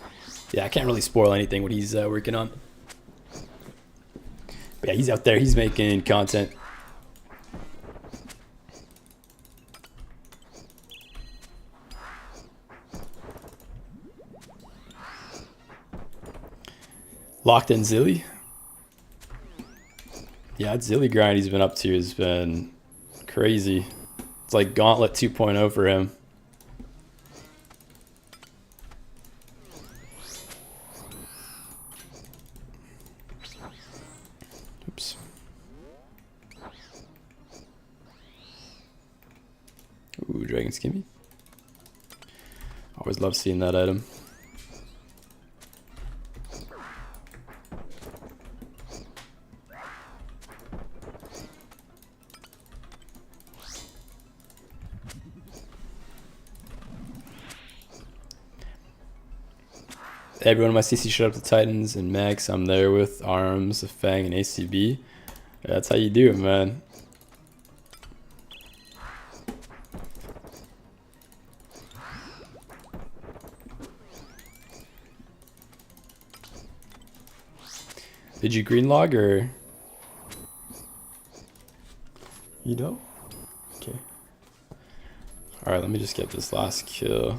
yeah, I can't really spoil anything what he's working on. But yeah, he's out there. He's making content. Locked in Zilly. Yeah, that Zilly grind he's been up to has been crazy. It's like Gauntlet 2.0 for him. Oops. Ooh, Dragon Skimmy. Always love seeing that item. Everyone in my CC showed up to Titans and Max. I'm there with Arms, Fang, and ACB. That's how you do it, man. Did you green log or? You don't? Okay. Alright, let me just get this last kill.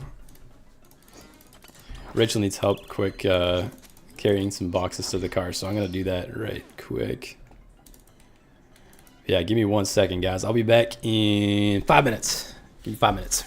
Rachel needs help quick carrying some boxes to the car, so I'm going to do that right quick. Yeah, give me 1 second, guys. I'll be back in 5 minutes. Give me 5 minutes.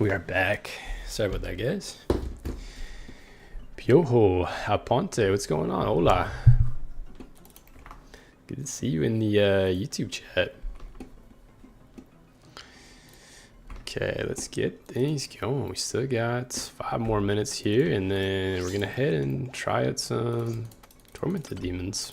We are back. Sorry about that, guys. Piojo Aponte, what's going on? Hola. Good to see you in the YouTube chat. Okay, let's get things going. We still got 5 more minutes here, and then we're gonna head and try out some Tormented Demons.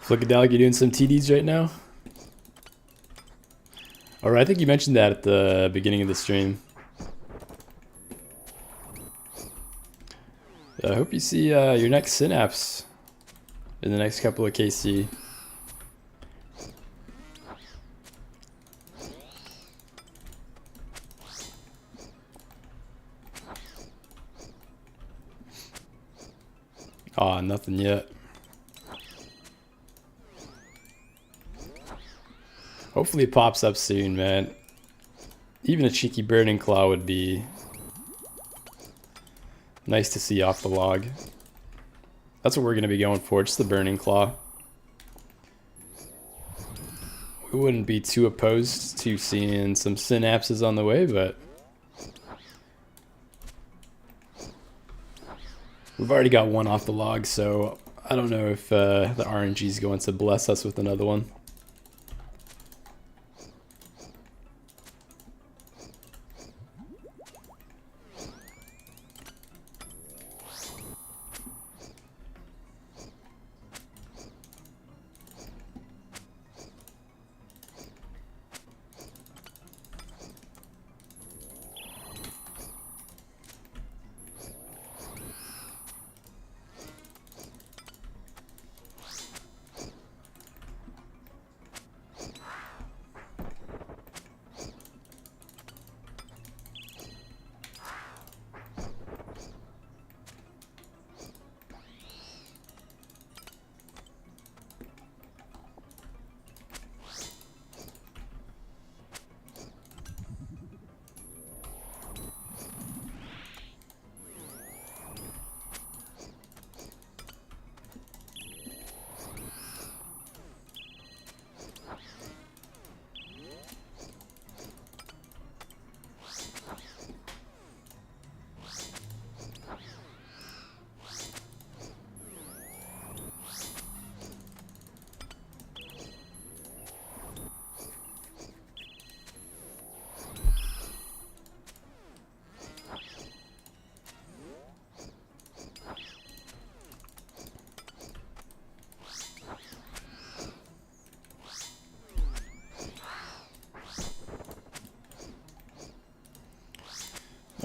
Flickadelic, you're doing some TDs right now? Alright, I think you mentioned that at the beginning of the stream. I hope you see your next synapse in the next couple of KC. Aw, nothing yet. Hopefully it pops up soon, man. Even a cheeky burning claw would be nice to see off the log. That's what we're going to be going for, just the burning claw. We wouldn't be too opposed to seeing some synapses on the way, but we've already got one off the log, so I don't know if the RNG is going to bless us with another one.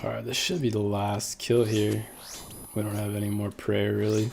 Alright, this should be the last kill here. We don't have any more prayer, really.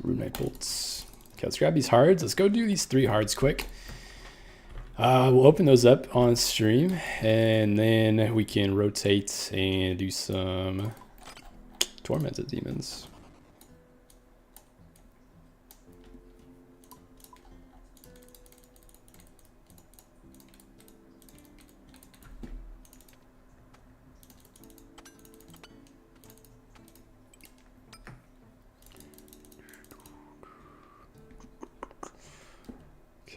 Rune bolts. Okay, let's grab these hards. Let's go do these 3 hards quick. We'll open those up on stream, and then we can rotate and do some tormented demons.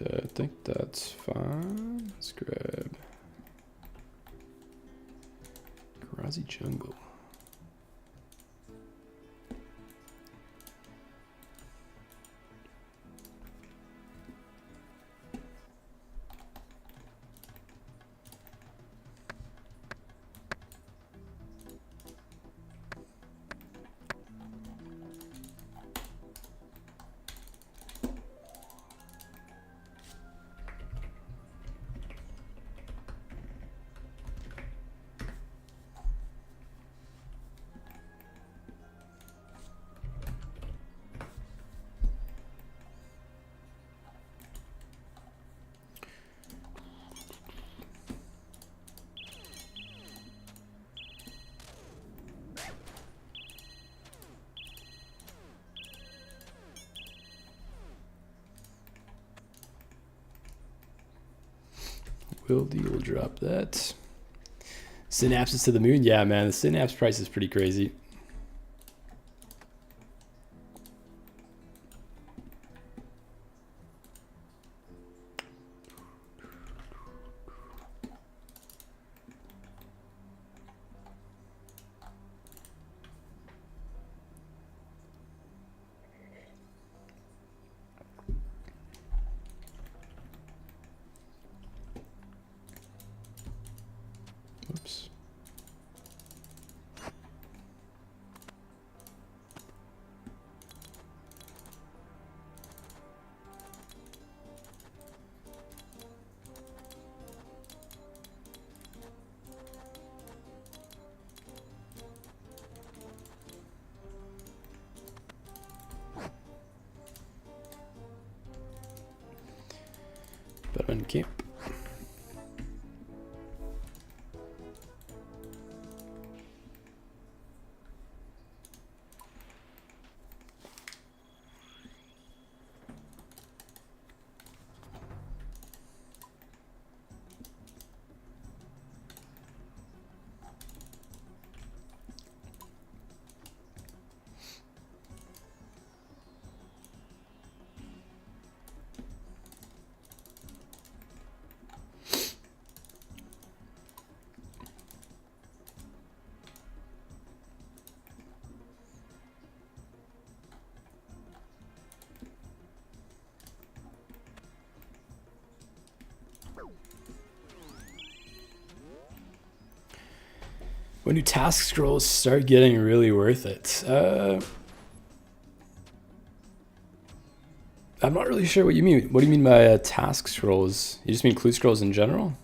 Okay, I think that's fine. Let's grab Grazi Jungle. We'll drop that. Synapses to the moon. Yeah, man, the synapse price is pretty crazy. Oops. Bedouin camp. When do task scrolls start getting really worth it? I'm not really sure what you mean. What do you mean by task scrolls? You just mean clue scrolls in general?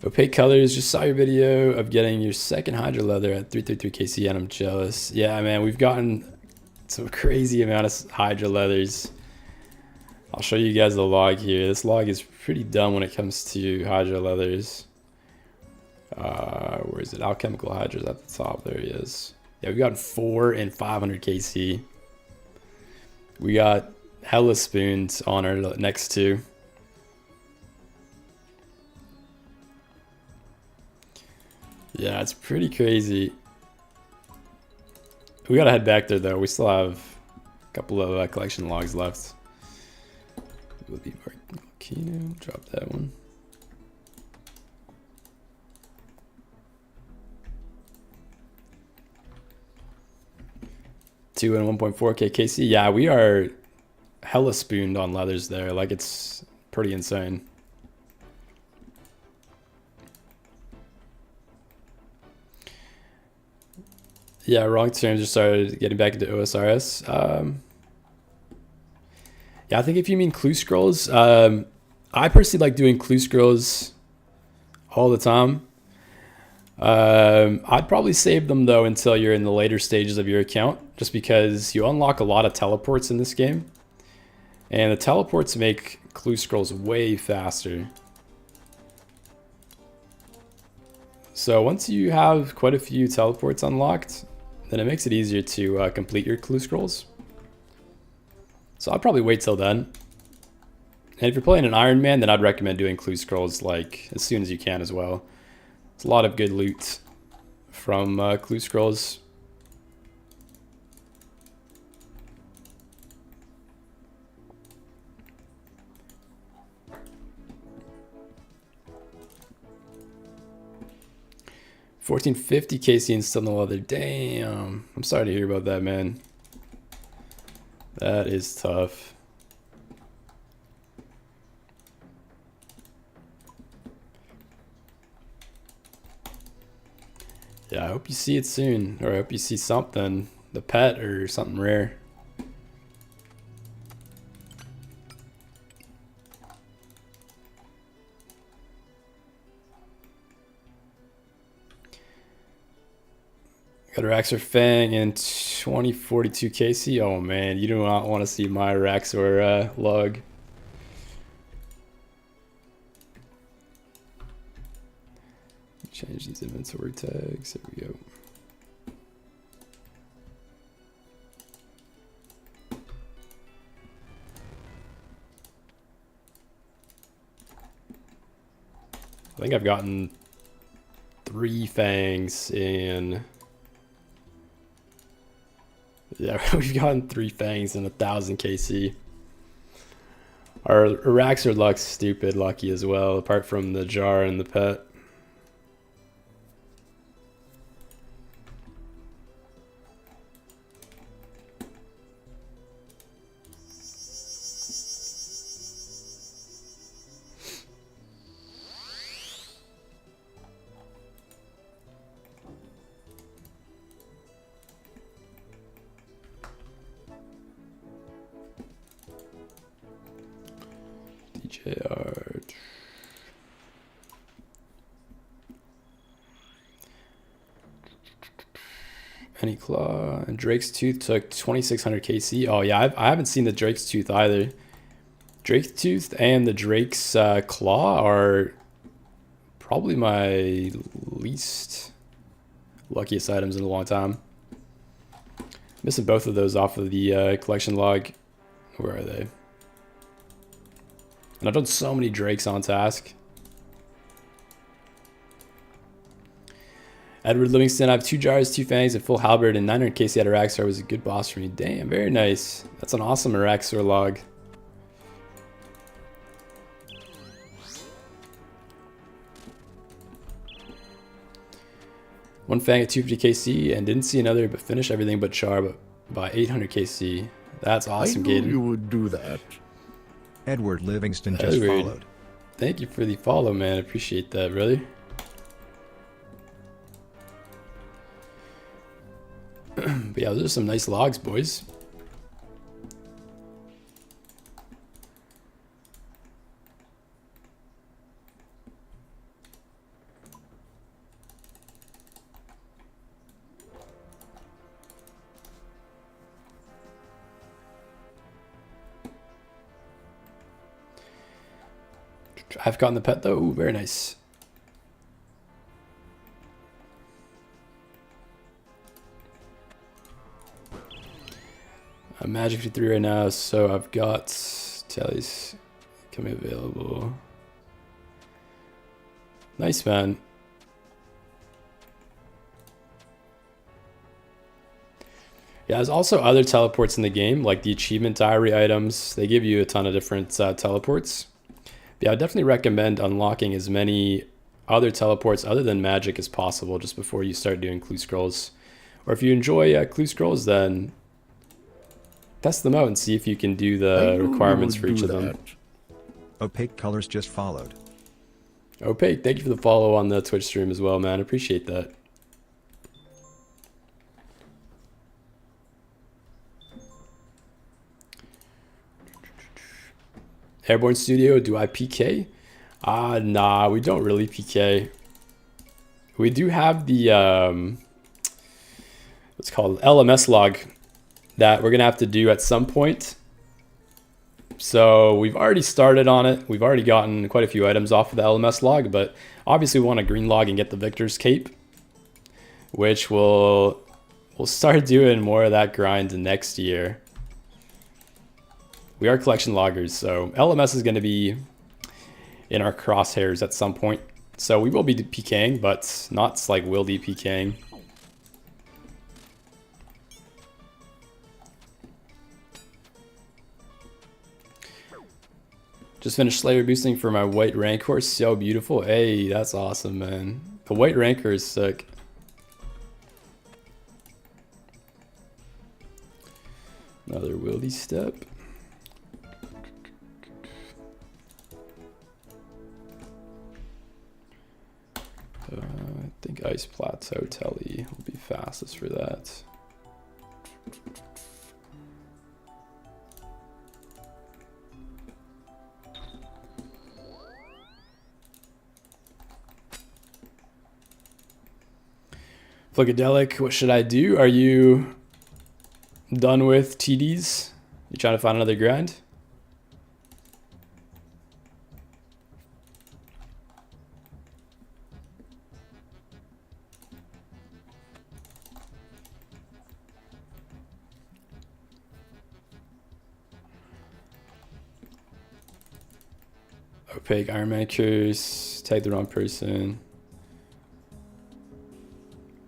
Opaque colors, just saw your video of getting your second Hydra leather at 333 KC and I'm jealous. Yeah, man, we've gotten some crazy amount of Hydra leathers. I'll show you guys the log here. This log is pretty dumb when it comes to Hydra leathers. Where is it? Alchemical Hydra's at the top. There he is. Yeah, we've gotten 4 and 500 KC. We got hella spoons on our next 2. Yeah, it's pretty crazy. We gotta head back there though. We still have a couple of collection logs left. We'll be Volcano. Drop that one. $2 and 1.4k KC. Yeah, we are hella spooned on leathers there. Like, it's pretty insane. Yeah, wrong terms just started getting back into OSRS. Yeah, I think if you mean clue scrolls, I personally like doing clue scrolls all the time. I'd probably save them though until you're in the later stages of your account, just because you unlock a lot of teleports in this game. And the teleports make clue scrolls way faster. So once you have quite a few teleports unlocked, then it makes it easier to complete your clue scrolls. So I'll probably wait till then. And if you're playing an Iron Man, then I'd recommend doing clue scrolls like as soon as you can as well. There's a lot of good loot from clue scrolls. $14.50 KC and still no other. Damn. I'm sorry to hear about that, man. That is tough. Yeah, I hope you see it soon, or I hope you see something, the pet or something rare. Got a Raxor Fang and 2042 KC. Oh man, you do not want to see my Raxor log. Change these inventory tags. There we go. I think I've gotten 3 fangs in. Yeah, we've gotten 3 fangs and 1,000 KC. Our Raxor luck's stupid lucky as well, apart from the jar and the pet. JR. Any Claw and Drake's Tooth took 2600 KC. Oh yeah, I haven't seen the Drake's Tooth either. Drake's Tooth and the Drake's Claw are probably my least luckiest items in a long time. Missing both of those off of the collection log. Where are they? And I've done so many Drakes on task. Edward Livingston, I have 2 jars, 2 fangs, and full halberd, and 900 KC at Araxar was a good boss for me. Damn, very nice. That's an awesome Araxar log. One fang at 250 KC, and didn't see another, but finished everything but char by 800 KC. That's awesome, Gaten. I knew you would do that. Edward Livingston just followed. Thank you for the follow, man. Appreciate that, brother. But yeah, those are some nice logs, boys. I've gotten the pet though. Ooh, very nice. I'm Magic 53 right now, so I've got tallies coming available. Nice, man. Yeah, there's also other teleports in the game, like the achievement diary items. They give you a ton of different teleports. Yeah, I definitely recommend unlocking as many other teleports other than magic as possible just before you start doing clue scrolls. Or if you enjoy clue scrolls, then test them out and see if you can do the requirements for each of them. Opaque Colors just followed. Opaque, thank you for the follow on the Twitch stream as well, man. Appreciate that. Airborne Studio, do I PK? Nah, we don't really PK. We do have the, what's called LMS log that we're gonna have to do at some point. So we've already started on it. We've already gotten quite a few items off of the LMS log, but obviously we want a green log and get the Victor's Cape, which we'll start doing more of that grind next year. We are collection loggers, so LMS is going to be in our crosshairs at some point. So we will be PKing, but not like will be PKing. Just finished Slayer boosting for my white Rancor. So beautiful. Hey, that's awesome, man. The white Rancor is sick. Another wildy step. I think Ice Plateau Telly will be fastest for that. Flickadelic, what should I do? Are you done with TDs? You trying to find another grind? Opaque Iron Man curse, tag the wrong person.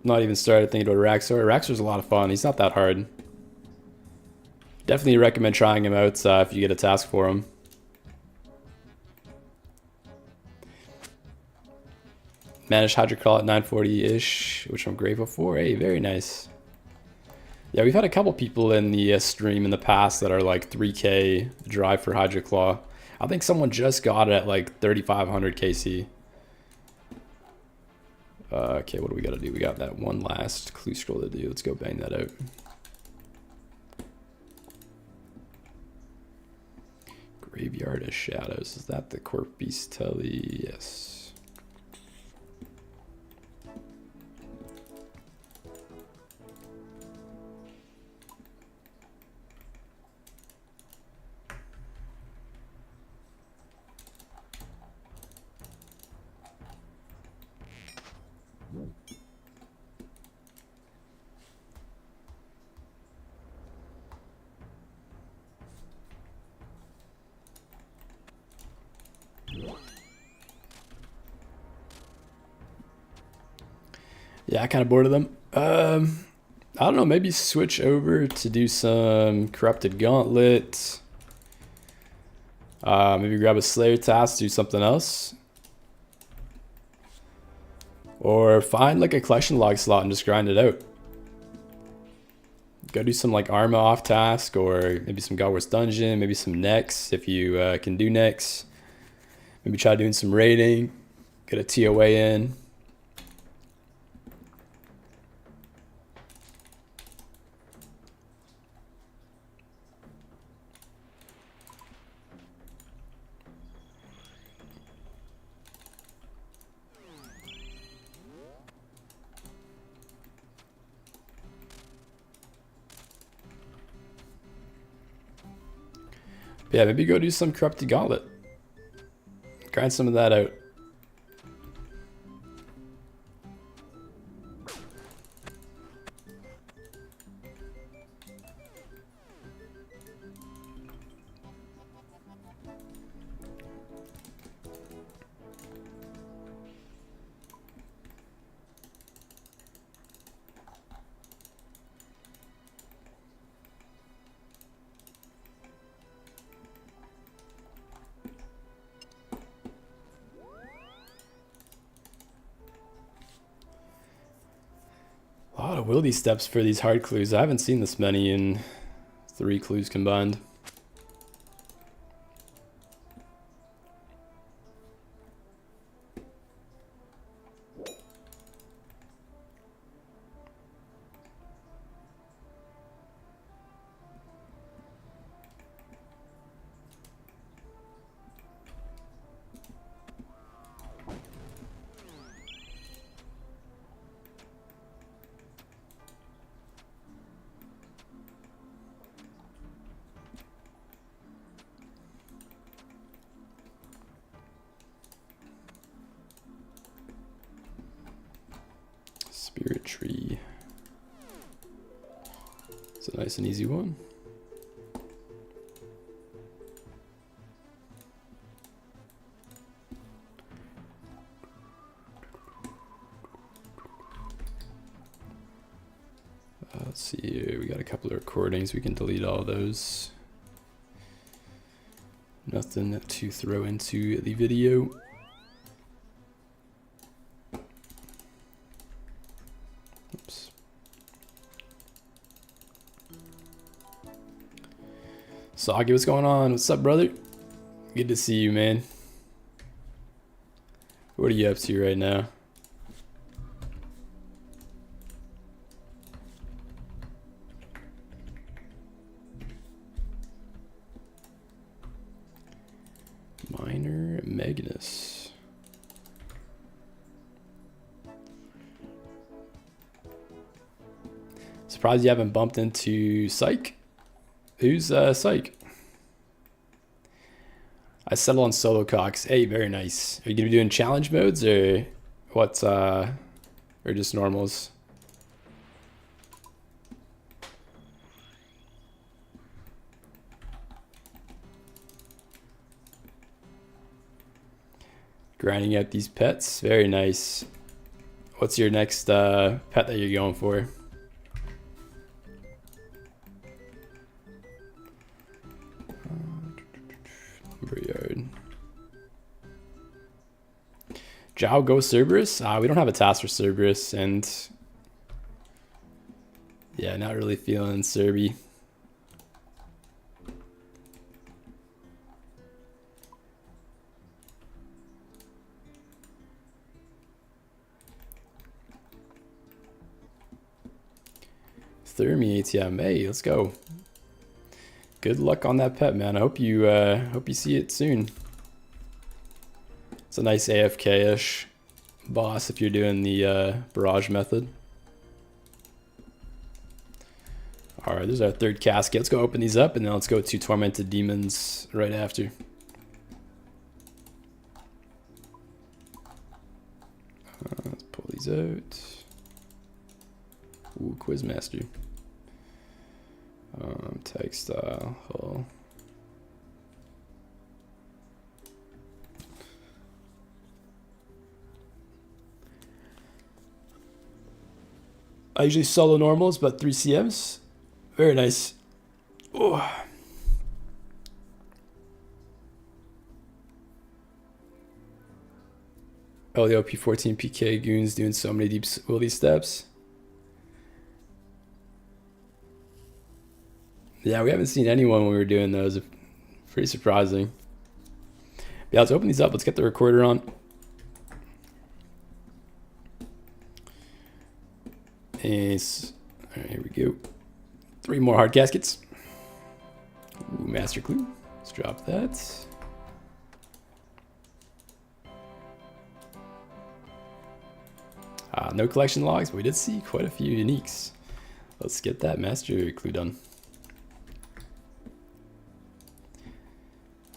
Not even started thinking about Raxor. Raxor's a lot of fun. He's not that hard. Definitely recommend trying him out if you get a task for him. Managed Hydrocrawl at 940-ish, which I'm grateful for. Hey, very nice. Yeah, we've had a couple people in the stream in the past that are like 3K drive for Hydroclaw. I think someone just got it at like 3,500 KC. Okay, what do we gotta do? We got that one last clue scroll to do. Let's go bang that out. Graveyard of Shadows. Is that the Corp Beast Telly? Yes. Yeah, I kind of bored of them. I don't know, maybe switch over to do some Corrupted Gauntlet. Maybe grab a Slayer task, do something else. Or find like a collection log slot and just grind it out. Go do some like Arma off task, or maybe some Godwars Dungeon, maybe some Nex if you can do Nex. Maybe try doing some raiding, get a TOA in. Yeah, maybe go do some Corrupted Gauntlet. Grind some of that out. A lot of wildy steps for these hard clues. I haven't seen this many in 3 clues combined. Spirit Tree. It's a nice and easy one. Let's see here. We got a couple of recordings. We can delete all those. Nothing to throw into the video. Oops. Soggy, what's going on? What's up, brother? Good to see you, man. What are you up to right now? Minor Magnus. Surprised you haven't bumped into Psych. Who's Psych? I settled on solo Cox. Hey, very nice. Are you gonna be doing challenge modes or what? Or just normals? Grinding out these pets. Very nice. What's your next pet that you're going for? Lumberyard. Jow, go Cerberus? We don't have a task for Cerberus, and yeah, not really feeling Cerby. Thermi ATM. Hey, let's go. Good luck on that pet, man. I hope you see it soon. It's a nice AFK-ish boss if you're doing the barrage method. All right, there's our third casket. Let's go open these up, and then let's go to Tormented Demons right after. Let's pull these out. Ooh, Quizmaster. Textile hull. I usually solo normals, but 3 CMs. Very nice. Oh. Oh, the OP14 PK goons doing so many deep willy steps. Yeah, we haven't seen anyone when we were doing those. Pretty surprising. Yeah, let's open these up. Let's get the recorder on. And all right, here we go. 3 more hard caskets. Ooh, Master Clue. Let's drop that. No collection logs, but we did see quite a few uniques. Let's get that Master Clue done.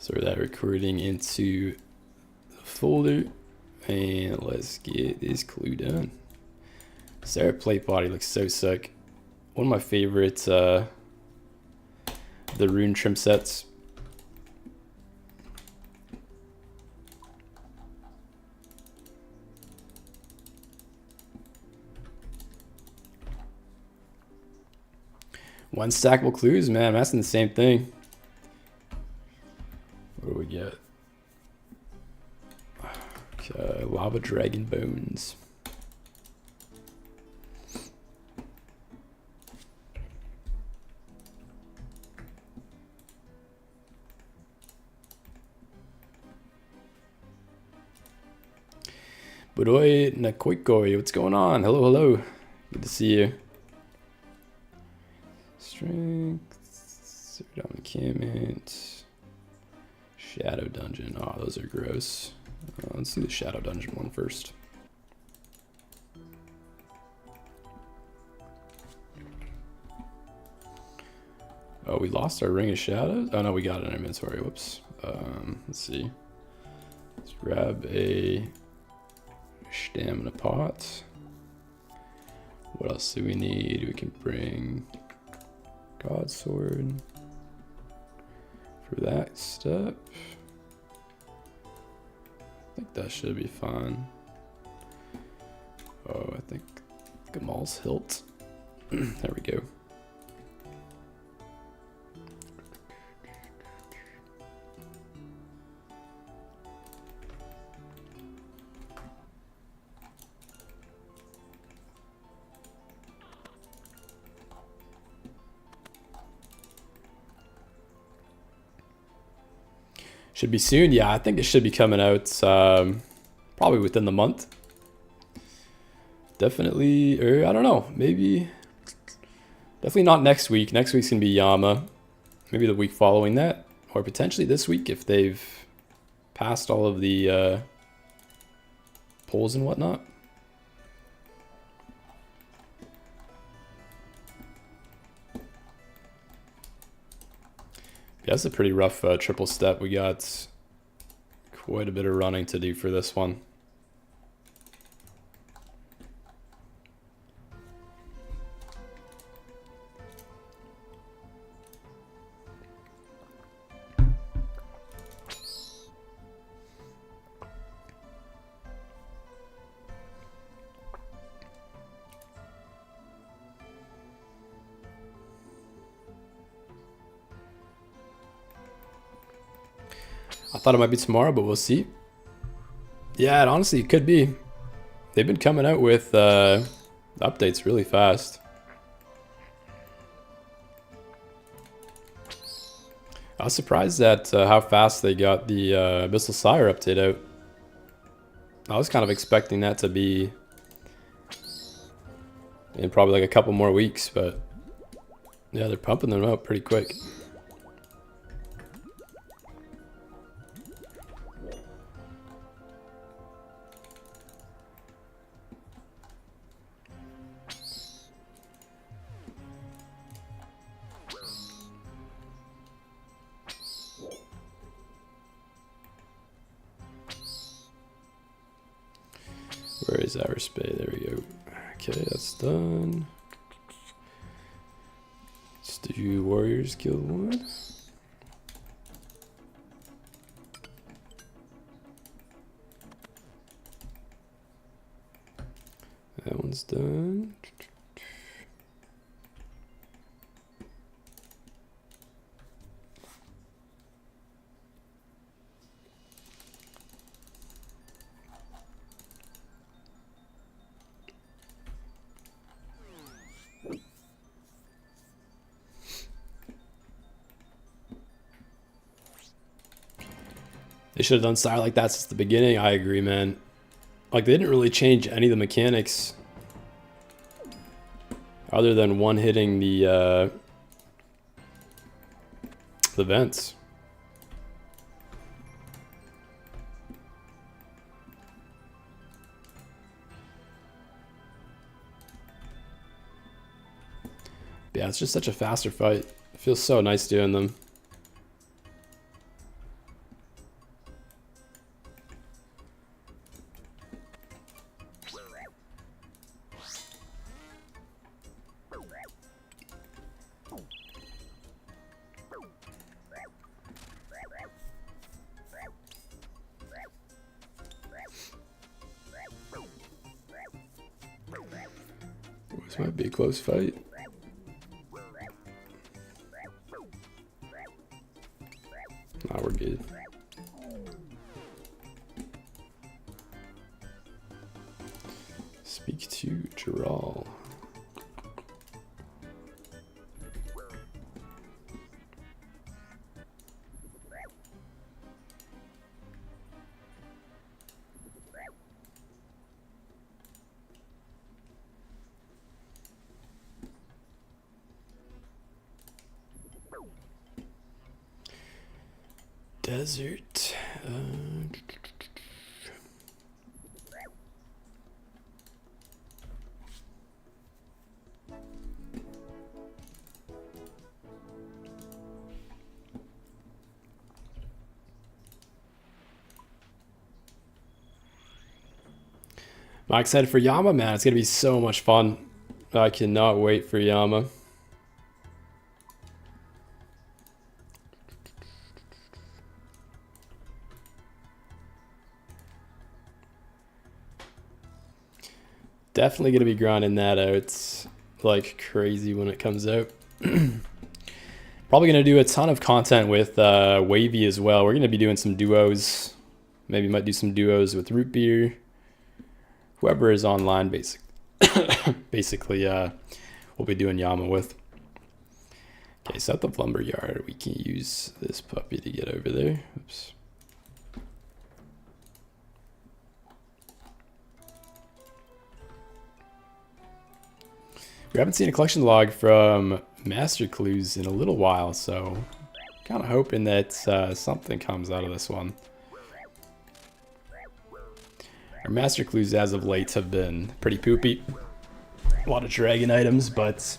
Throw that recording into the folder, and let's get this clue done. Sarah plate body looks so sick. One of my favorites, the rune trim sets. One stackable clues, man. I'm asking the same thing. What do we get? Okay, lava dragon bones. Budoy Nakoikoi, what's going on? Hello, hello. Good to see you. Strength, third encampment, Shadow Dungeon. Oh, those are gross. Let's do the Shadow Dungeon one first. Oh, we lost our Ring of Shadows? Oh no, we got it in our inventory. Whoops. Let's see. Let's grab a stamina pot. What else do we need? We can bring God Sword for that step. I think that should be fine. Oh, I think Gamal's hilt. There we go. Should be soon. Yeah, I think it should be coming out probably within the month. Definitely, or I don't know, maybe. Definitely not next week. Next week's gonna be Yama. Maybe the week following that, or potentially this week if they've passed all of the polls and whatnot. Yeah, that's a pretty rough triple step. We got quite a bit of running to do for this one. I thought it might be tomorrow, but we'll see. Yeah, it honestly could be. They've been coming out with updates really fast. I was surprised at how fast they got the Abyssal Sire update out. I was kind of expecting that to be in probably like a couple more weeks, but yeah, they're pumping them out pretty quick. Where is our spade? There we go. Okay, that's done. Let's do Warriors Guild 1. That one's done. They should have done Sire like that since the beginning. I agree, man. Like, they didn't really change any of the mechanics other than one hitting the vents. Yeah, it's just such a faster fight. It feels so nice doing them. This might be a close fight. Nah, we're good. Speak to Gerald. Desert. I'm excited for Yama, man. It's gonna be so much fun. I cannot wait for Yama. Definitely going to be grinding that out like crazy when it comes out. Probably going to do a ton of content with Wavy as well. We're going to be doing some duos. Maybe might do some duos with Root Beer. Whoever is online, basically, we'll be doing Yama with. Okay, south of Lumberyard, we can use this puppy to get over there. Oops. We haven't seen a collection log from Master Clues in a little while, so kind of hoping that something comes out of this one. Our Master Clues as of late have been pretty poopy. A lot of dragon items, but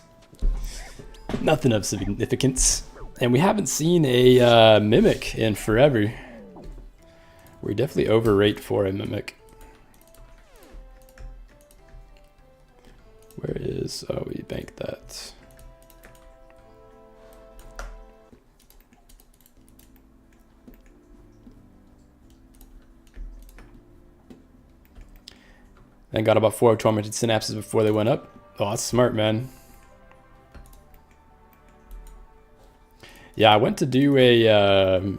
nothing of significance. And we haven't seen a Mimic in forever. We definitely overrate for a Mimic. Where is, oh, we banked that. Then got about 4 tormented synapses before they went up. Oh, that's smart, man. Yeah, I went to do a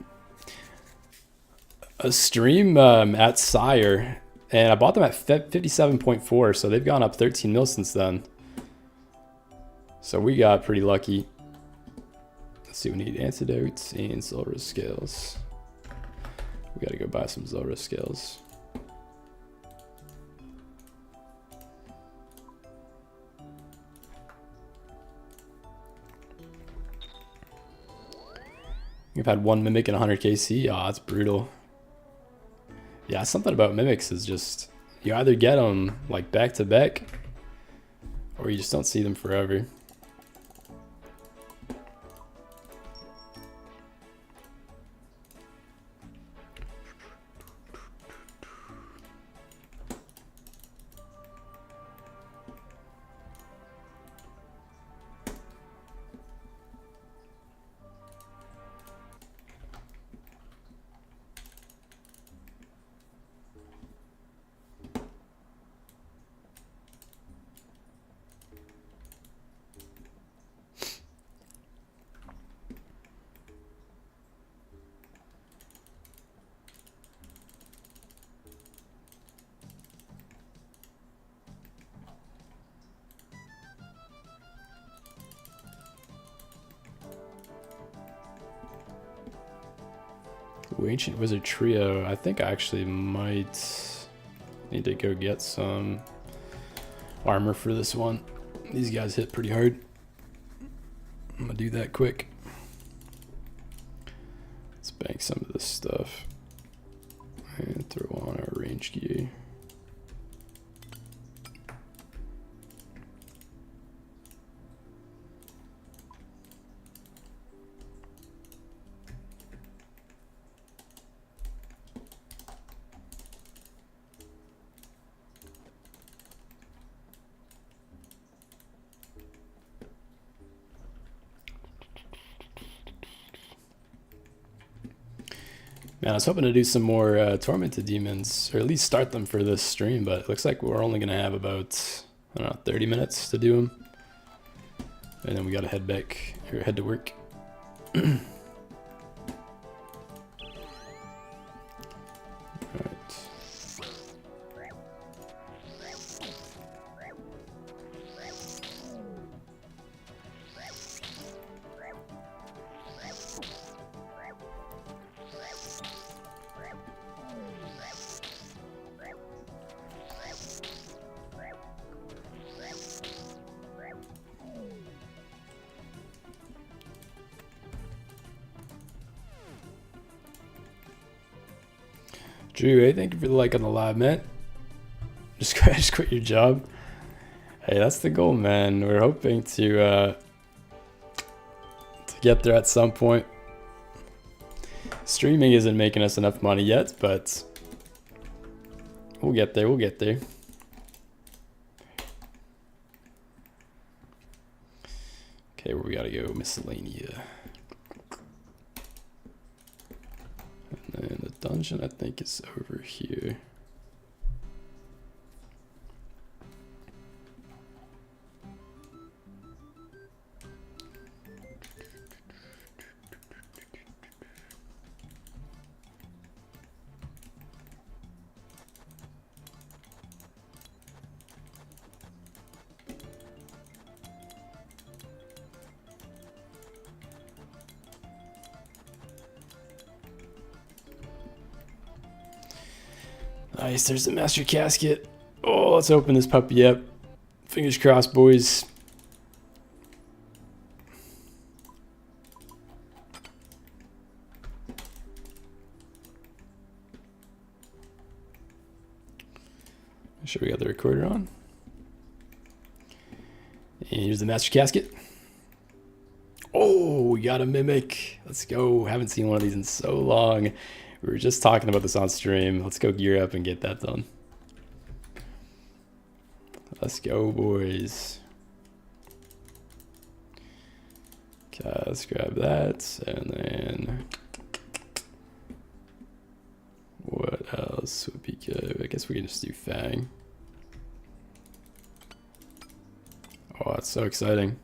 stream at Sire, and I bought them at 57.4, so they've gone up 13 mil since then. So we got pretty lucky. Let's see, we need antidotes and Zora scales. We gotta go buy some Zora scales. We've had one Mimic and 100 KC. Oh, that's brutal. Yeah, something about Mimics is just, you either get them like back to back, or you just don't see them forever. Ooh, Ancient Wizard Trio. I think I actually might need to go get some armor for this one. These guys hit pretty hard. I'm gonna do that quick. Let's bank some of this stuff and throw on our range gear. Man, I was hoping to do some more Tormented Demons, or at least start them for this stream, but it looks like we're only going to have about, I don't know, 30 minutes to do them. And then we got to head back, or head to work. Drew, hey, thank you for the like on the live, man. Just quit your job. Hey, that's the goal, man. We're hoping to get there at some point. Streaming isn't making us enough money yet, but we'll get there. We'll get there. Okay, where we gotta go? Miscellanea. And then the dungeon, I think, is over here. Nice, there's the master casket. Oh, let's open this puppy up. Fingers crossed, boys. Make sure we got the recorder on. And here's the master casket. Oh, we got a mimic. Let's go. Haven't seen one of these in so long. We were just talking about this on stream. Let's go gear up and get that done. Let's go, boys. Okay, let's grab that. And then what else would be good? I guess we can just do Fang. Oh, that's so exciting.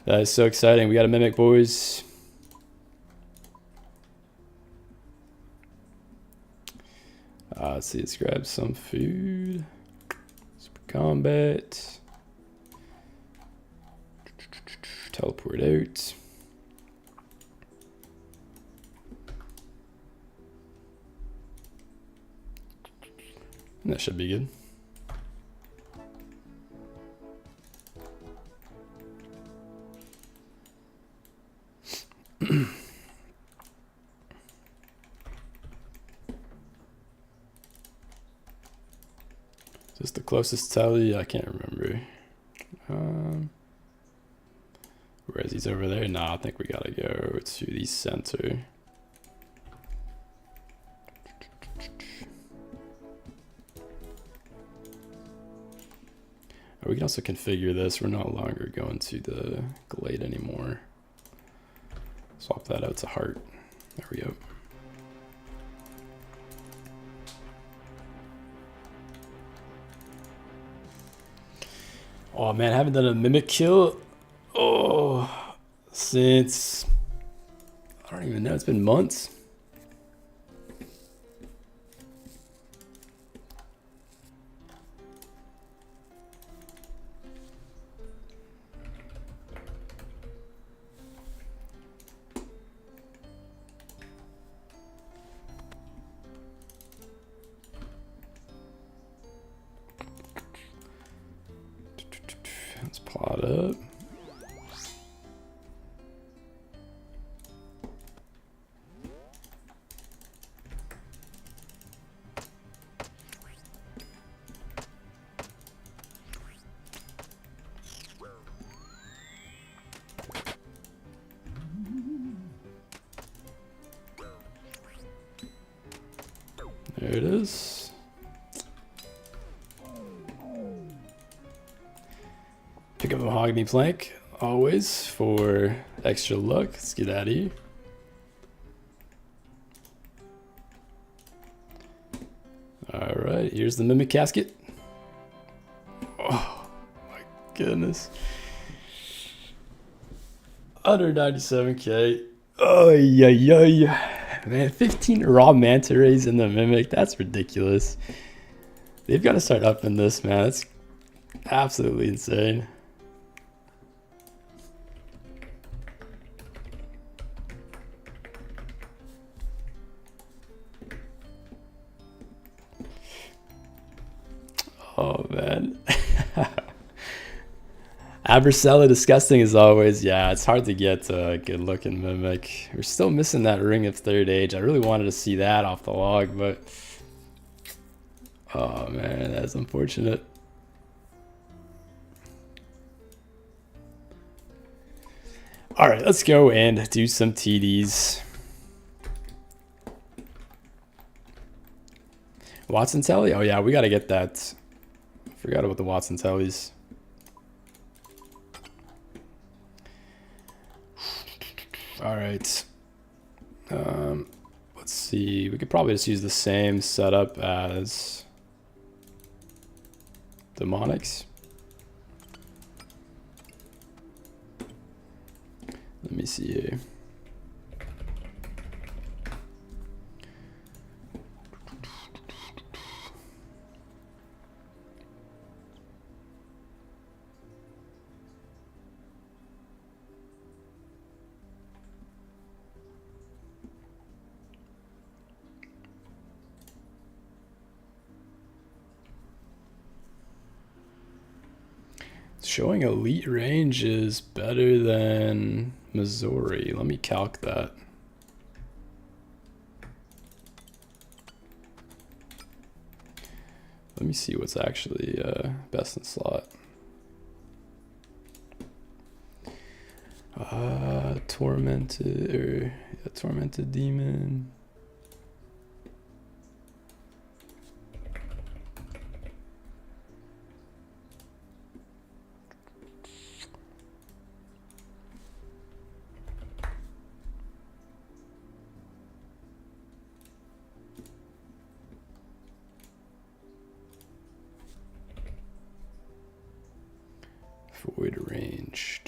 That is so exciting. We got a mimic, boys. Let's see, let's grab some food. Super combat. Teleport out. And that should be good. Is this the closest tally? I can't remember. Where is he over there? Nah, I think we gotta go to the center. We can also configure this. We're no longer going to the glade anymore. Swap that out to heart. There we go. Oh man, I haven't done a mimic kill. Oh, since I don't even know. It's been months. Let's plot up. There it is. Pick up a mahogany plank, always, for extra luck. Let's get out of here. Alright, here's the mimic casket. Oh my goodness. 197k. Oh yeah, yeah. Man, 15 raw manta rays in the mimic. That's ridiculous. They've got to start upping this, man. That's absolutely insane. Oh man. Abercella disgusting as always. Yeah, it's hard to get a good looking mimic. We're still missing that ring of third age. I really wanted to see that off the log, but oh man, that's unfortunate. All right, let's go and do some TDs. Watson Telly? Oh yeah, we got to get that. Forgot about the Watson Tellys. All right. Let's see. We could probably just use the same setup as demonics. Let me see here. Showing elite range is better than Missouri. Let me calc that. Let me see what's actually best in slot. Tormented demon. Void range.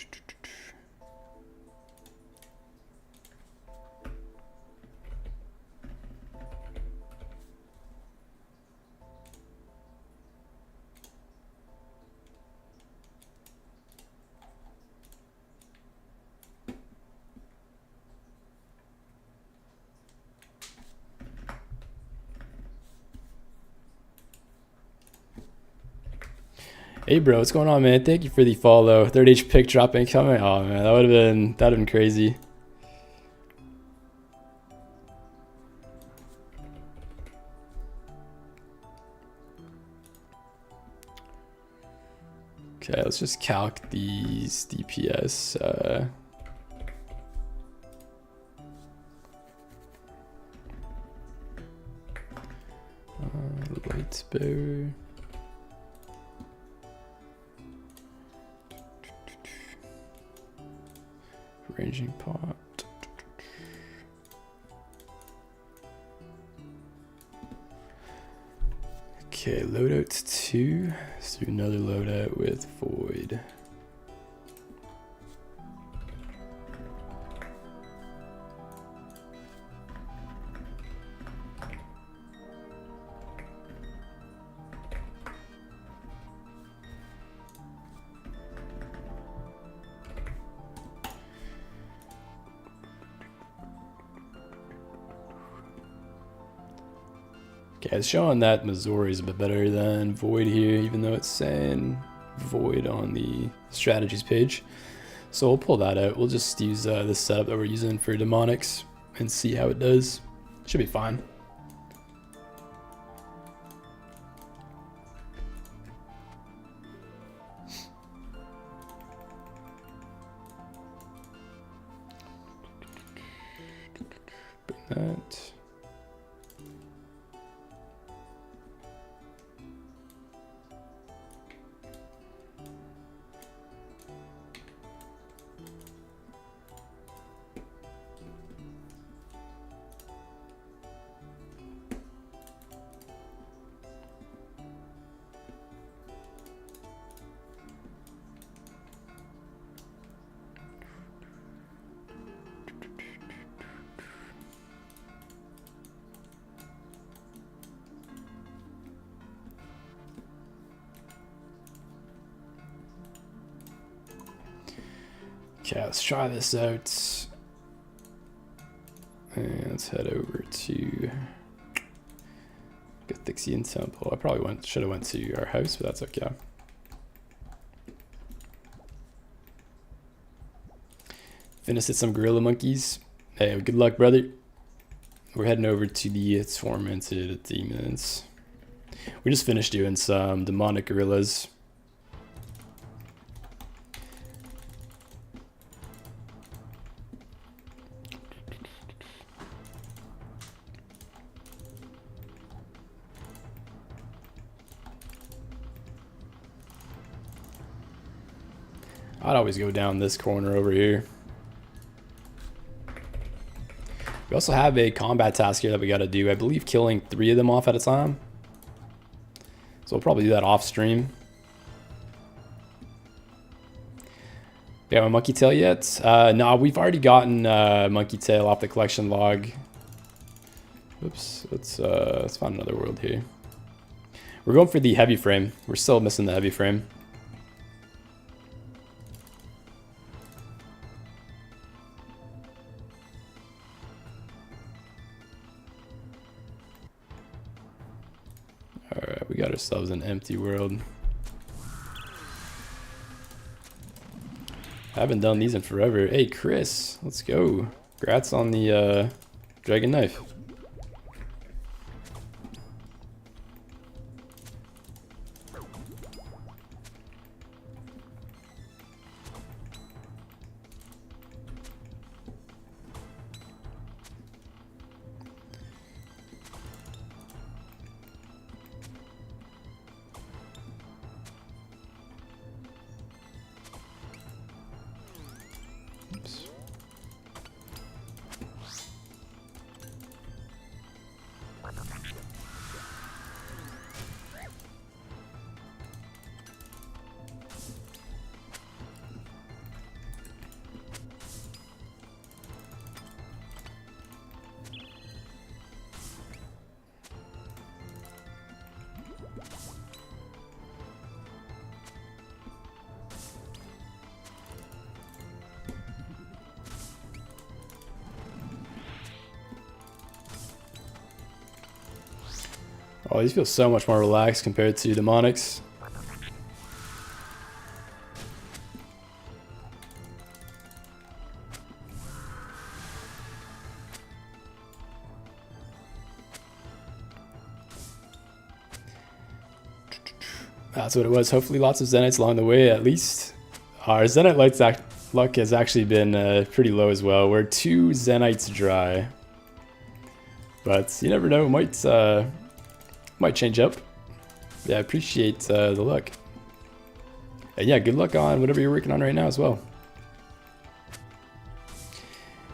Hey bro, what's going on, man? Thank you for the follow. 30H pick drop incoming. Oh man, that'd have been crazy. Okay, let's just calc these DPS. Light bearer. Ranging pot. Okay, loadout 2. Let's do another loadout with Void. Okay, it's showing that Missouri is a bit better than Void here, even though it's saying Void on the strategies page. So we'll pull that out. We'll just use this setup that we're using for demonics and see how it does. Should be fine. Bring that. Okay, let's try this out. And let's head over to Gathixian Temple. I probably should have went to our house, but that's okay. Finished at some gorilla monkeys. Hey, good luck, brother. We're heading over to the tormented demons. We just finished doing some demonic gorillas. I'd always go down this corner over here. We also have a combat task here that we got to do. I believe killing 3 of them off at a time. So we'll probably do that off stream. We have a monkey tail yet? No, we've already gotten monkey tail off the collection log. Oops, let's find another world here. We're going for the heavy frame. We're still missing the heavy frame. Alright, we got ourselves an empty world. I haven't done these in forever. Hey, Chris, let's go. Congrats on the dragon knife. Oh, these feel so much more relaxed compared to demonics. That's what it was. Hopefully lots of Zenites along the way at least. Our Zenite luck has actually been pretty low as well. We're 2 Zenites dry. But you never know, might change up. Yeah, I appreciate the luck. And yeah, good luck on whatever you're working on right now as well.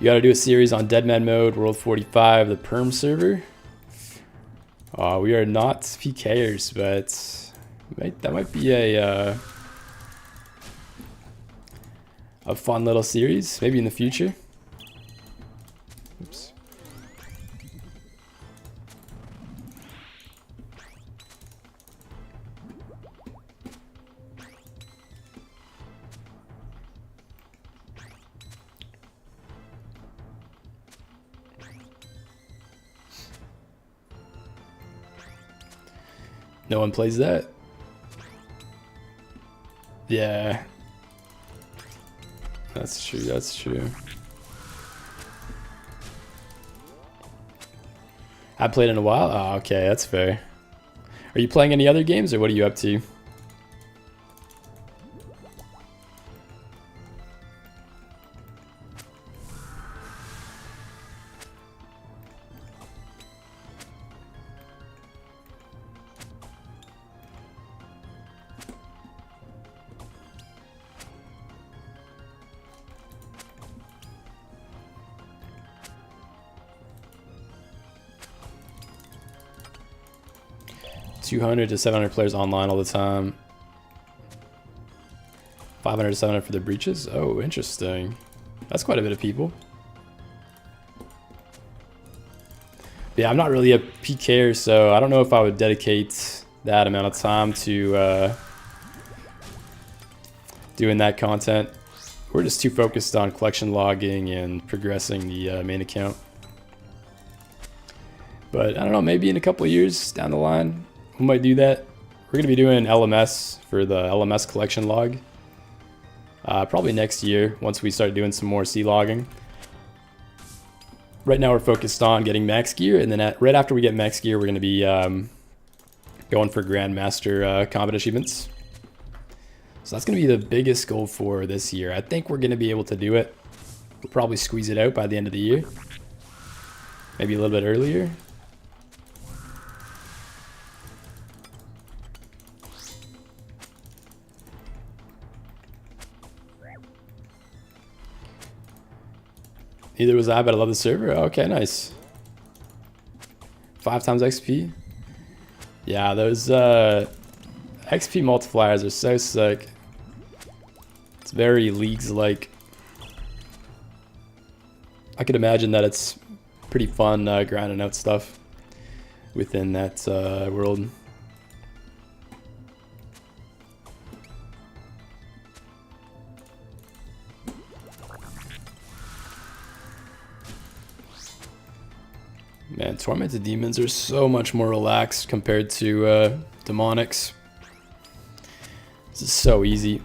You gotta do a series on Deadman mode, World 45, the Perm server. We are not PKers, but that might be a fun little series, maybe in the future. Oops. No one plays that. Yeah. That's true, that's true. I haven't played in a while? Oh, okay, that's fair. Are you playing any other games, or what are you up to? $200 to 700 players online all the time. 500 to 700 for the breaches. Oh, interesting. That's quite a bit of people. Yeah, I'm not really a PKer, so I don't know if I would dedicate that amount of time to doing that content. We're just too focused on collection logging and progressing the main account. But I don't know, maybe in a couple of years down the line, we might do that. We're going to be doing LMS for the LMS collection log. Probably next year, once we start doing some more C logging. Right now we're focused on getting max gear, and then right after we get max gear, we're going to be going for Grandmaster combat achievements. So that's going to be the biggest goal for this year. I think we're going to be able to do it. We'll probably squeeze it out by the end of the year. Maybe a little bit earlier. Neither was I, but I love the server. Okay, nice. 5 times XP. Yeah, those XP multipliers are so sick. It's very Leagues-like. I could imagine that it's pretty fun grinding out stuff within that world. Man, Tormented Demons are so much more relaxed compared to Demonics. This is so easy.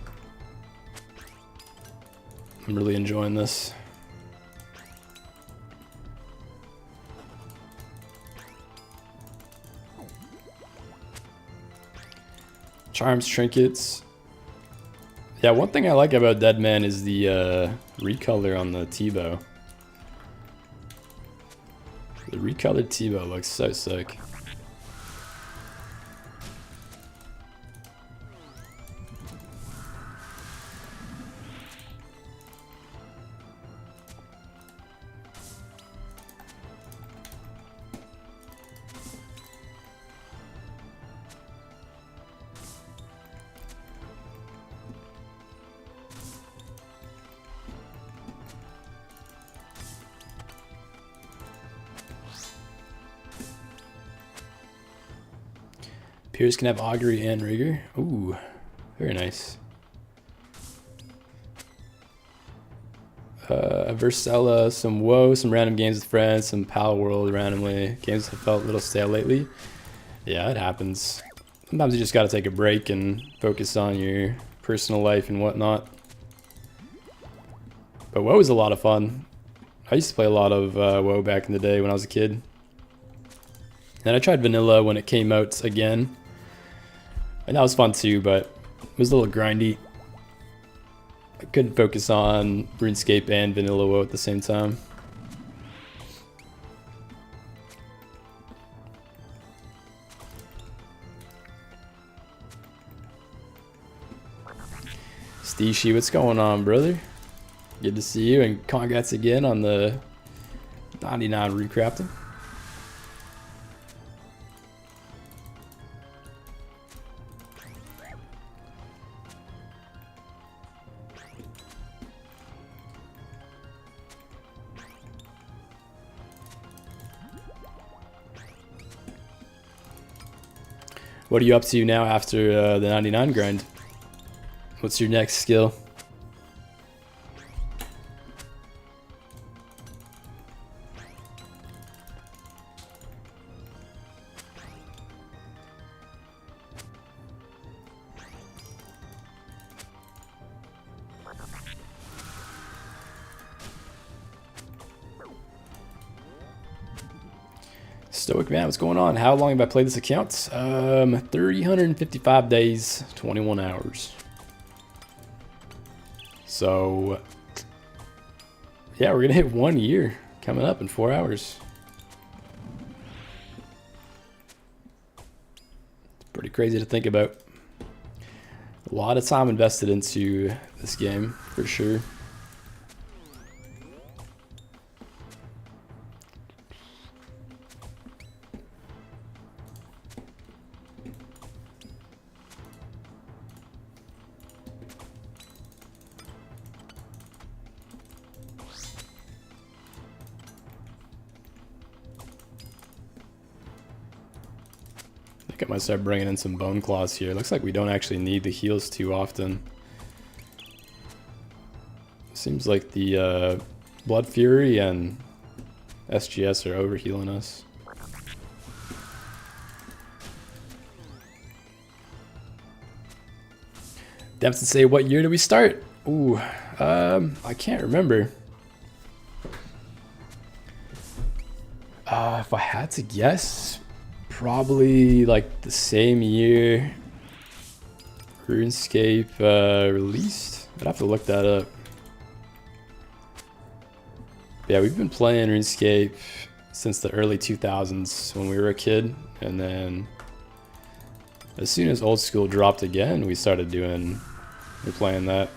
I'm really enjoying this. Charms, trinkets. Yeah, one thing I like about Deadman is the recolor on the T-bow. The recolored T-bow looks so sick. Piers can have Augury and Rigor. Ooh, very nice. Versella, some Woe, some random games with friends, some Pal World randomly. Games have felt a little stale lately. Yeah, it happens. Sometimes you just gotta take a break and focus on your personal life and whatnot. But WoW is a lot of fun. I used to play a lot of WoW back in the day when I was a kid. And I tried vanilla when it came out again. And that was fun too, but it was a little grindy. I couldn't focus on RuneScape and vanilla WoW at the same time. Steeshi, what's going on, brother? Good to see you, and congrats again on the 99 recrafting. What are you up to now after the 99 grind? What's your next skill? Stoic man, what's going on? How long have I played this account? 355 days, 21 hours. So, yeah, we're gonna hit 1 year coming up in 4 hours. It's pretty crazy to think about. A lot of time invested into this game, for sure. I might start bringing in some bone claws here. Looks like we don't actually need the heals too often. Seems like the Blood Fury and SGS are over healing us. Dempsey say, what year did we start? Ooh, I can't remember. If I had to guess, probably like the same year RuneScape released. I'd have to look that up. Yeah, we've been playing RuneScape since the early 2000s when we were a kid, and then as soon as Oldschool dropped again, we started we're playing that.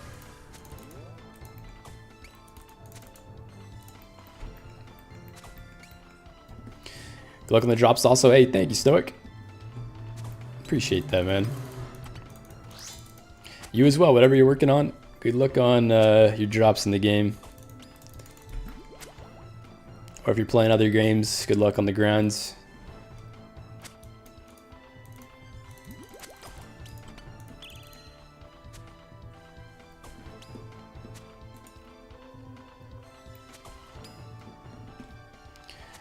Good luck on the drops also. Hey, thank you, Stoic. Appreciate that, man. You as well, whatever you're working on. Good luck on your drops in the game. Or if you're playing other games, good luck on the grounds.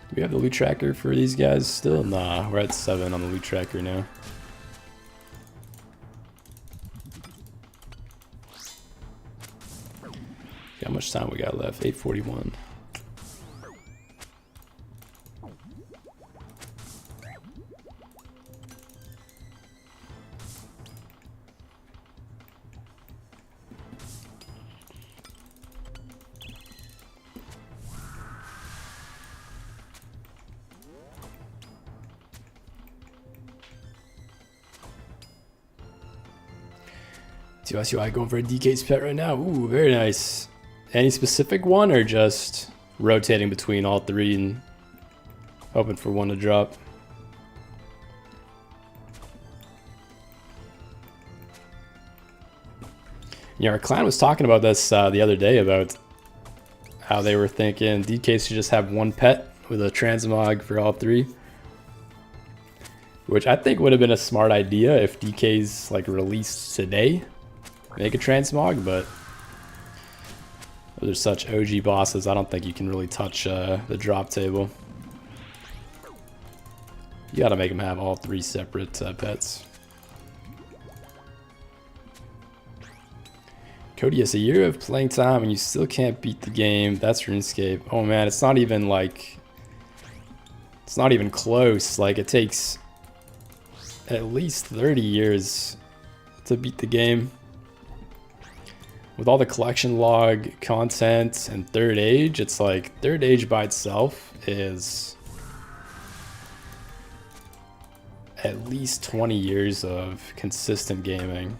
Do we have the loot tracker for these guys still? Nah, we're at 7 on the loot tracker now. How much time we got left? 8:41. TSUI going for a DK's pet right now. Ooh, very nice. Any specific one or just rotating between all 3 and hoping for one to drop? Yeah, our clan was talking about this the other day about how they were thinking DK should just have one pet with a transmog for all 3. Which I think would have been a smart idea if DK's like released today. Make a transmog, but those are such OG bosses, I don't think you can really touch the drop table. You gotta make them have all 3 separate pets. Cody, it's a year of playing time and you still can't beat the game. That's RuneScape. Oh man, it's not even like... It's not even close. Like, it takes at least 30 years to beat the game. With all the collection log content and Third Age, it's like Third Age by itself is at least 20 years of consistent gaming.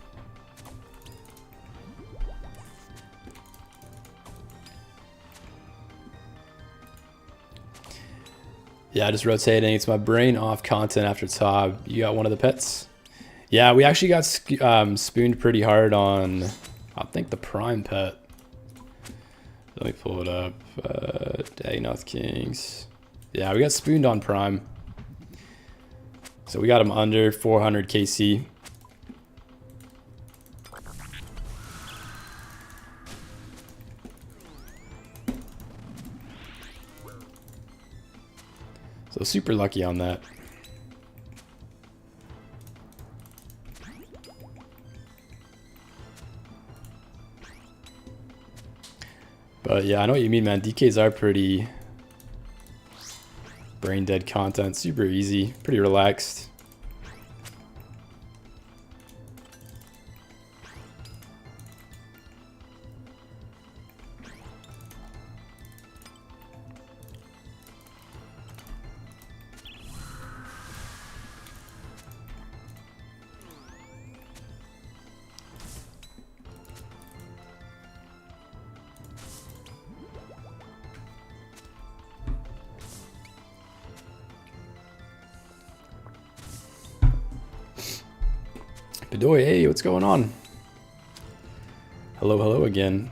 Yeah, just rotating. It's my brain off content after Tob. You got one of the pets? Yeah, we actually got spooned pretty hard on, I think, the Prime pet. Let me pull it up. Dagonoth Kings. Yeah, we got spooned on Prime. So we got him under 400 KC. So super lucky on that. But yeah, I know what you mean, man. DKs are pretty brain dead content. Super easy, pretty relaxed. Bedoy, hey, what's going on? Hello, hello again.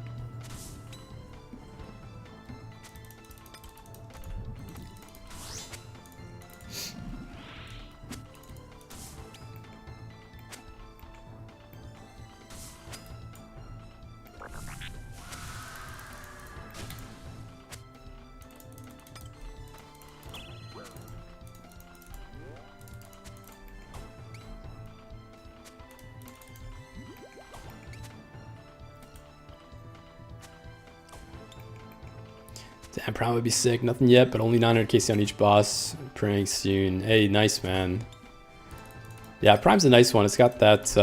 Damn, probably be sick. Nothing yet, but only 900 KC on each boss. Praying soon. Hey, nice, man. Yeah, Prime's a nice one. It's got that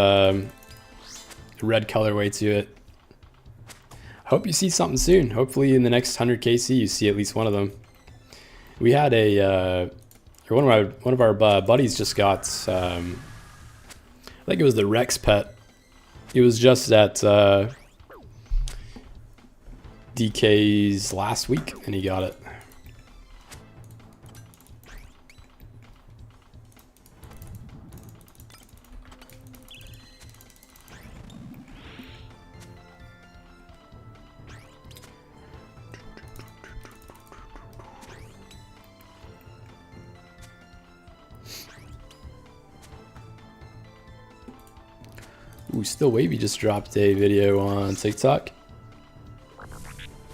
red colorway to it. Hope you see something soon. Hopefully in the next 100 KC you see at least one of them. We had a one of our buddies just got I think it was the Rex pet. It was just at DK's last week and he got it. Ooh, Still Wavy just dropped a video on TikTok.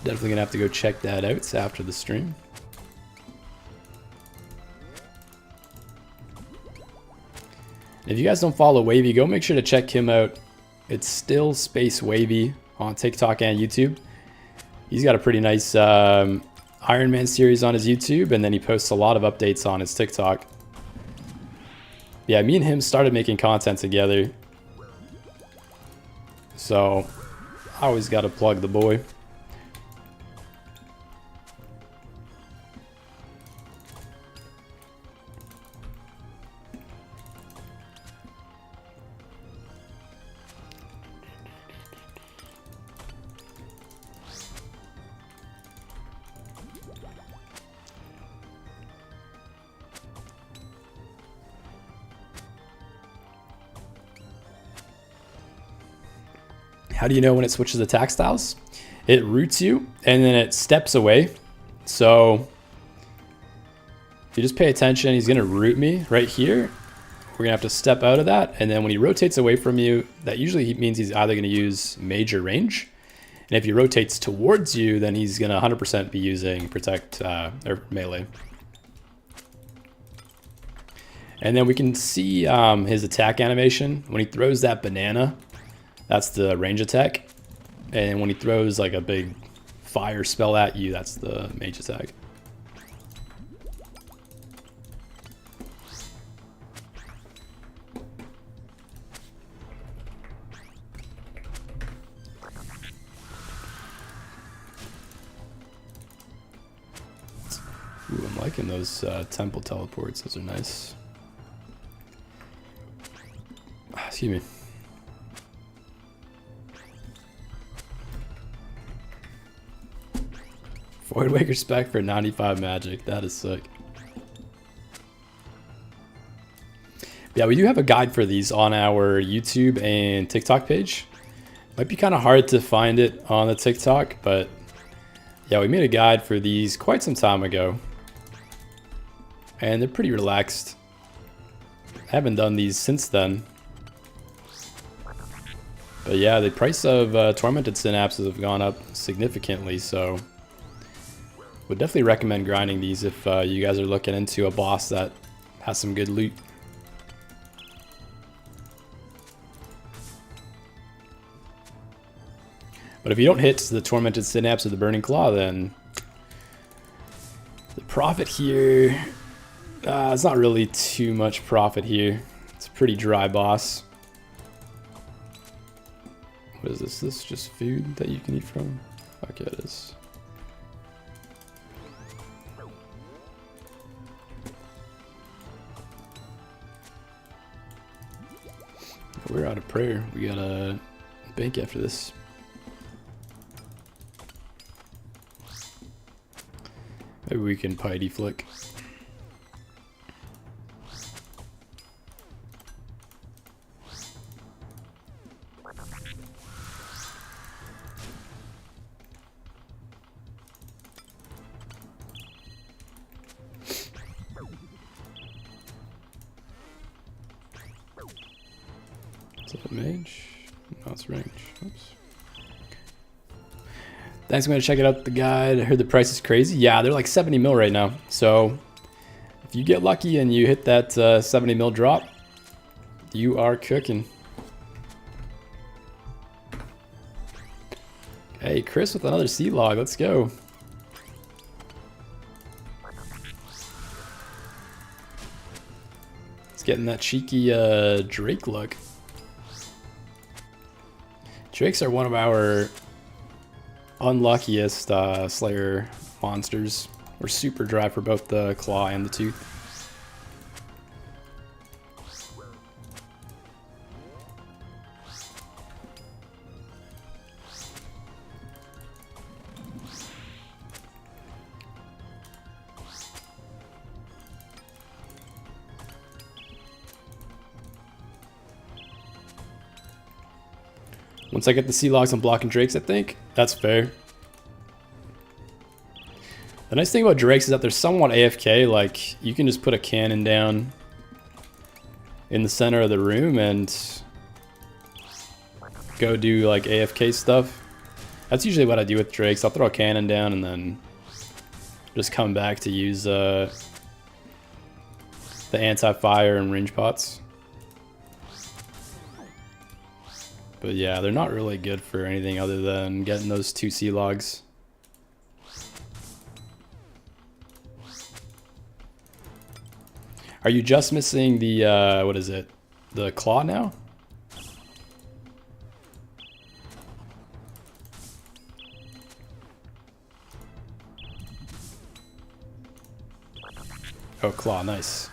Definitely gonna have to go check that out after the stream. If you guys don't follow Wavy, go make sure to check him out. It's still Space Wavy on TikTok and YouTube. He's got a pretty nice Iron Man series on his YouTube, and then he posts a lot of updates on his TikTok. Yeah, me and him started making content together. So, I always got to plug the boy. How do you know when it switches attack styles? It roots you and then it steps away. So if you just pay attention, he's gonna root me right here. We're gonna have to step out of that. And then when he rotates away from you, that usually means he's either gonna use major range. And if he rotates towards you, then he's gonna 100% be using protect or melee. And then we can see his attack animation. When he throws that banana, that's the range attack. And when he throws like a big fire spell at you, that's the mage attack. Ooh, I'm liking those temple teleports. Those are nice. Excuse me. Voidwaker spec for 95 magic. That is sick. Yeah, we do have a guide for these on our YouTube and TikTok page. Might be kind of hard to find it on the TikTok, but yeah, we made a guide for these quite some time ago. And they're pretty relaxed. I haven't done these since then. But yeah, the price of Tormented Synapses have gone up significantly, so would definitely recommend grinding these if you guys are looking into a boss that has some good loot. But if you don't hit the Tormented Synapse or the Burning Claw, then the profit here, it's not really too much profit here. It's a pretty dry boss. What is this? This is just food that you can eat from? Fuck yeah, it is. We're out of prayer. We got a bank after this. Maybe we can piety flick. Is that a mage? No, it's range. Oops. Thanks, I'm gonna check it out, the guide. I heard the price is crazy. Yeah, they're like 70 mil right now. So if you get lucky and you hit that 70 mil drop, you are cooking. Hey, Chris with another sea log. Let's go. It's getting that cheeky Drake look. Drakes are one of our unluckiest Slayer monsters. We're super dry for both the claw and the tooth. Once I get the sea logs, I'm blocking Drakes, I think. That's fair. The nice thing about Drakes is that they're somewhat AFK. Like, you can just put a cannon down in the center of the room and go do like AFK stuff. That's usually what I do with Drakes. I'll throw a cannon down and then just come back to use the anti-fire and range pots. But yeah, they're not really good for anything other than getting those 2 sea logs. Are you just missing the, what is it? The claw now? Oh, claw, nice.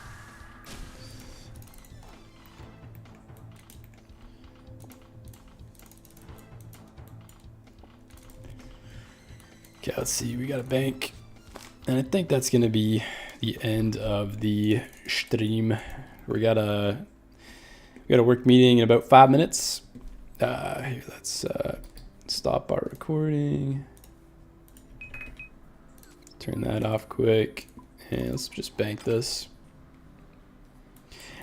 Okay, let's see, we got a bank. And I think that's gonna be the end of the stream. We got a work meeting in about 5 minutes. Here, let's stop our recording. Turn that off quick. And let's just bank this.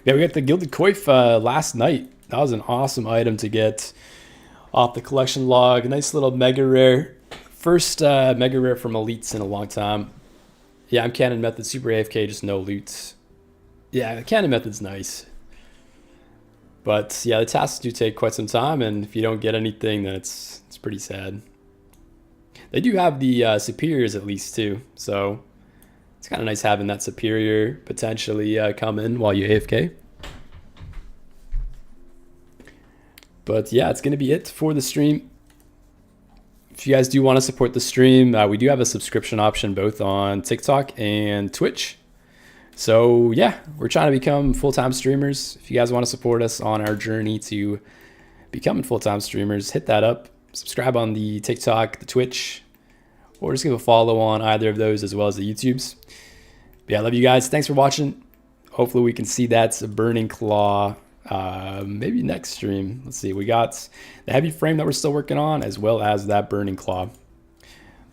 Yeah, we got the Gilded Coif last night. That was an awesome item to get off the collection log. A nice little mega rare. First mega rare from elites in a long time. Yeah, I'm Cannon Method, super AFK, just no loot. Yeah, the Cannon Method's nice. But yeah, the tasks do take quite some time, and if you don't get anything, then it's pretty sad. They do have the superiors at least too, so it's kind of nice having that superior potentially come in while you AFK. But yeah, it's going to be it for the stream. If you guys do want to support the stream, we do have a subscription option both on TikTok and Twitch. So yeah, we're trying to become full-time streamers. If you guys want to support us on our journey to becoming full-time streamers, hit that up. Subscribe on the TikTok, the Twitch, or just give a follow on either of those as well as the YouTubes. But yeah, I love you guys. Thanks for watching. Hopefully we can see that Burning Claw maybe next stream. Let's see. We got the heavy frame that we're still working on as well as that Burning Claw.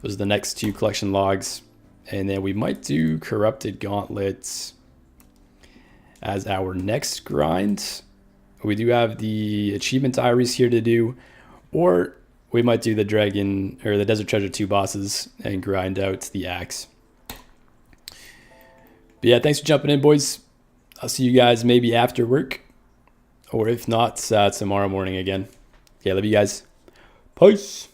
Those are the next 2 collection logs. And then we might do Corrupted Gauntlets as our next grind. We do have the achievement diaries here to do, or we might do the Dragon or the Desert Treasure 2 bosses and grind out the axe. But yeah, thanks for jumping in, boys. I'll see you guys maybe after work, or if not, tomorrow morning again. Okay, love you guys. Peace.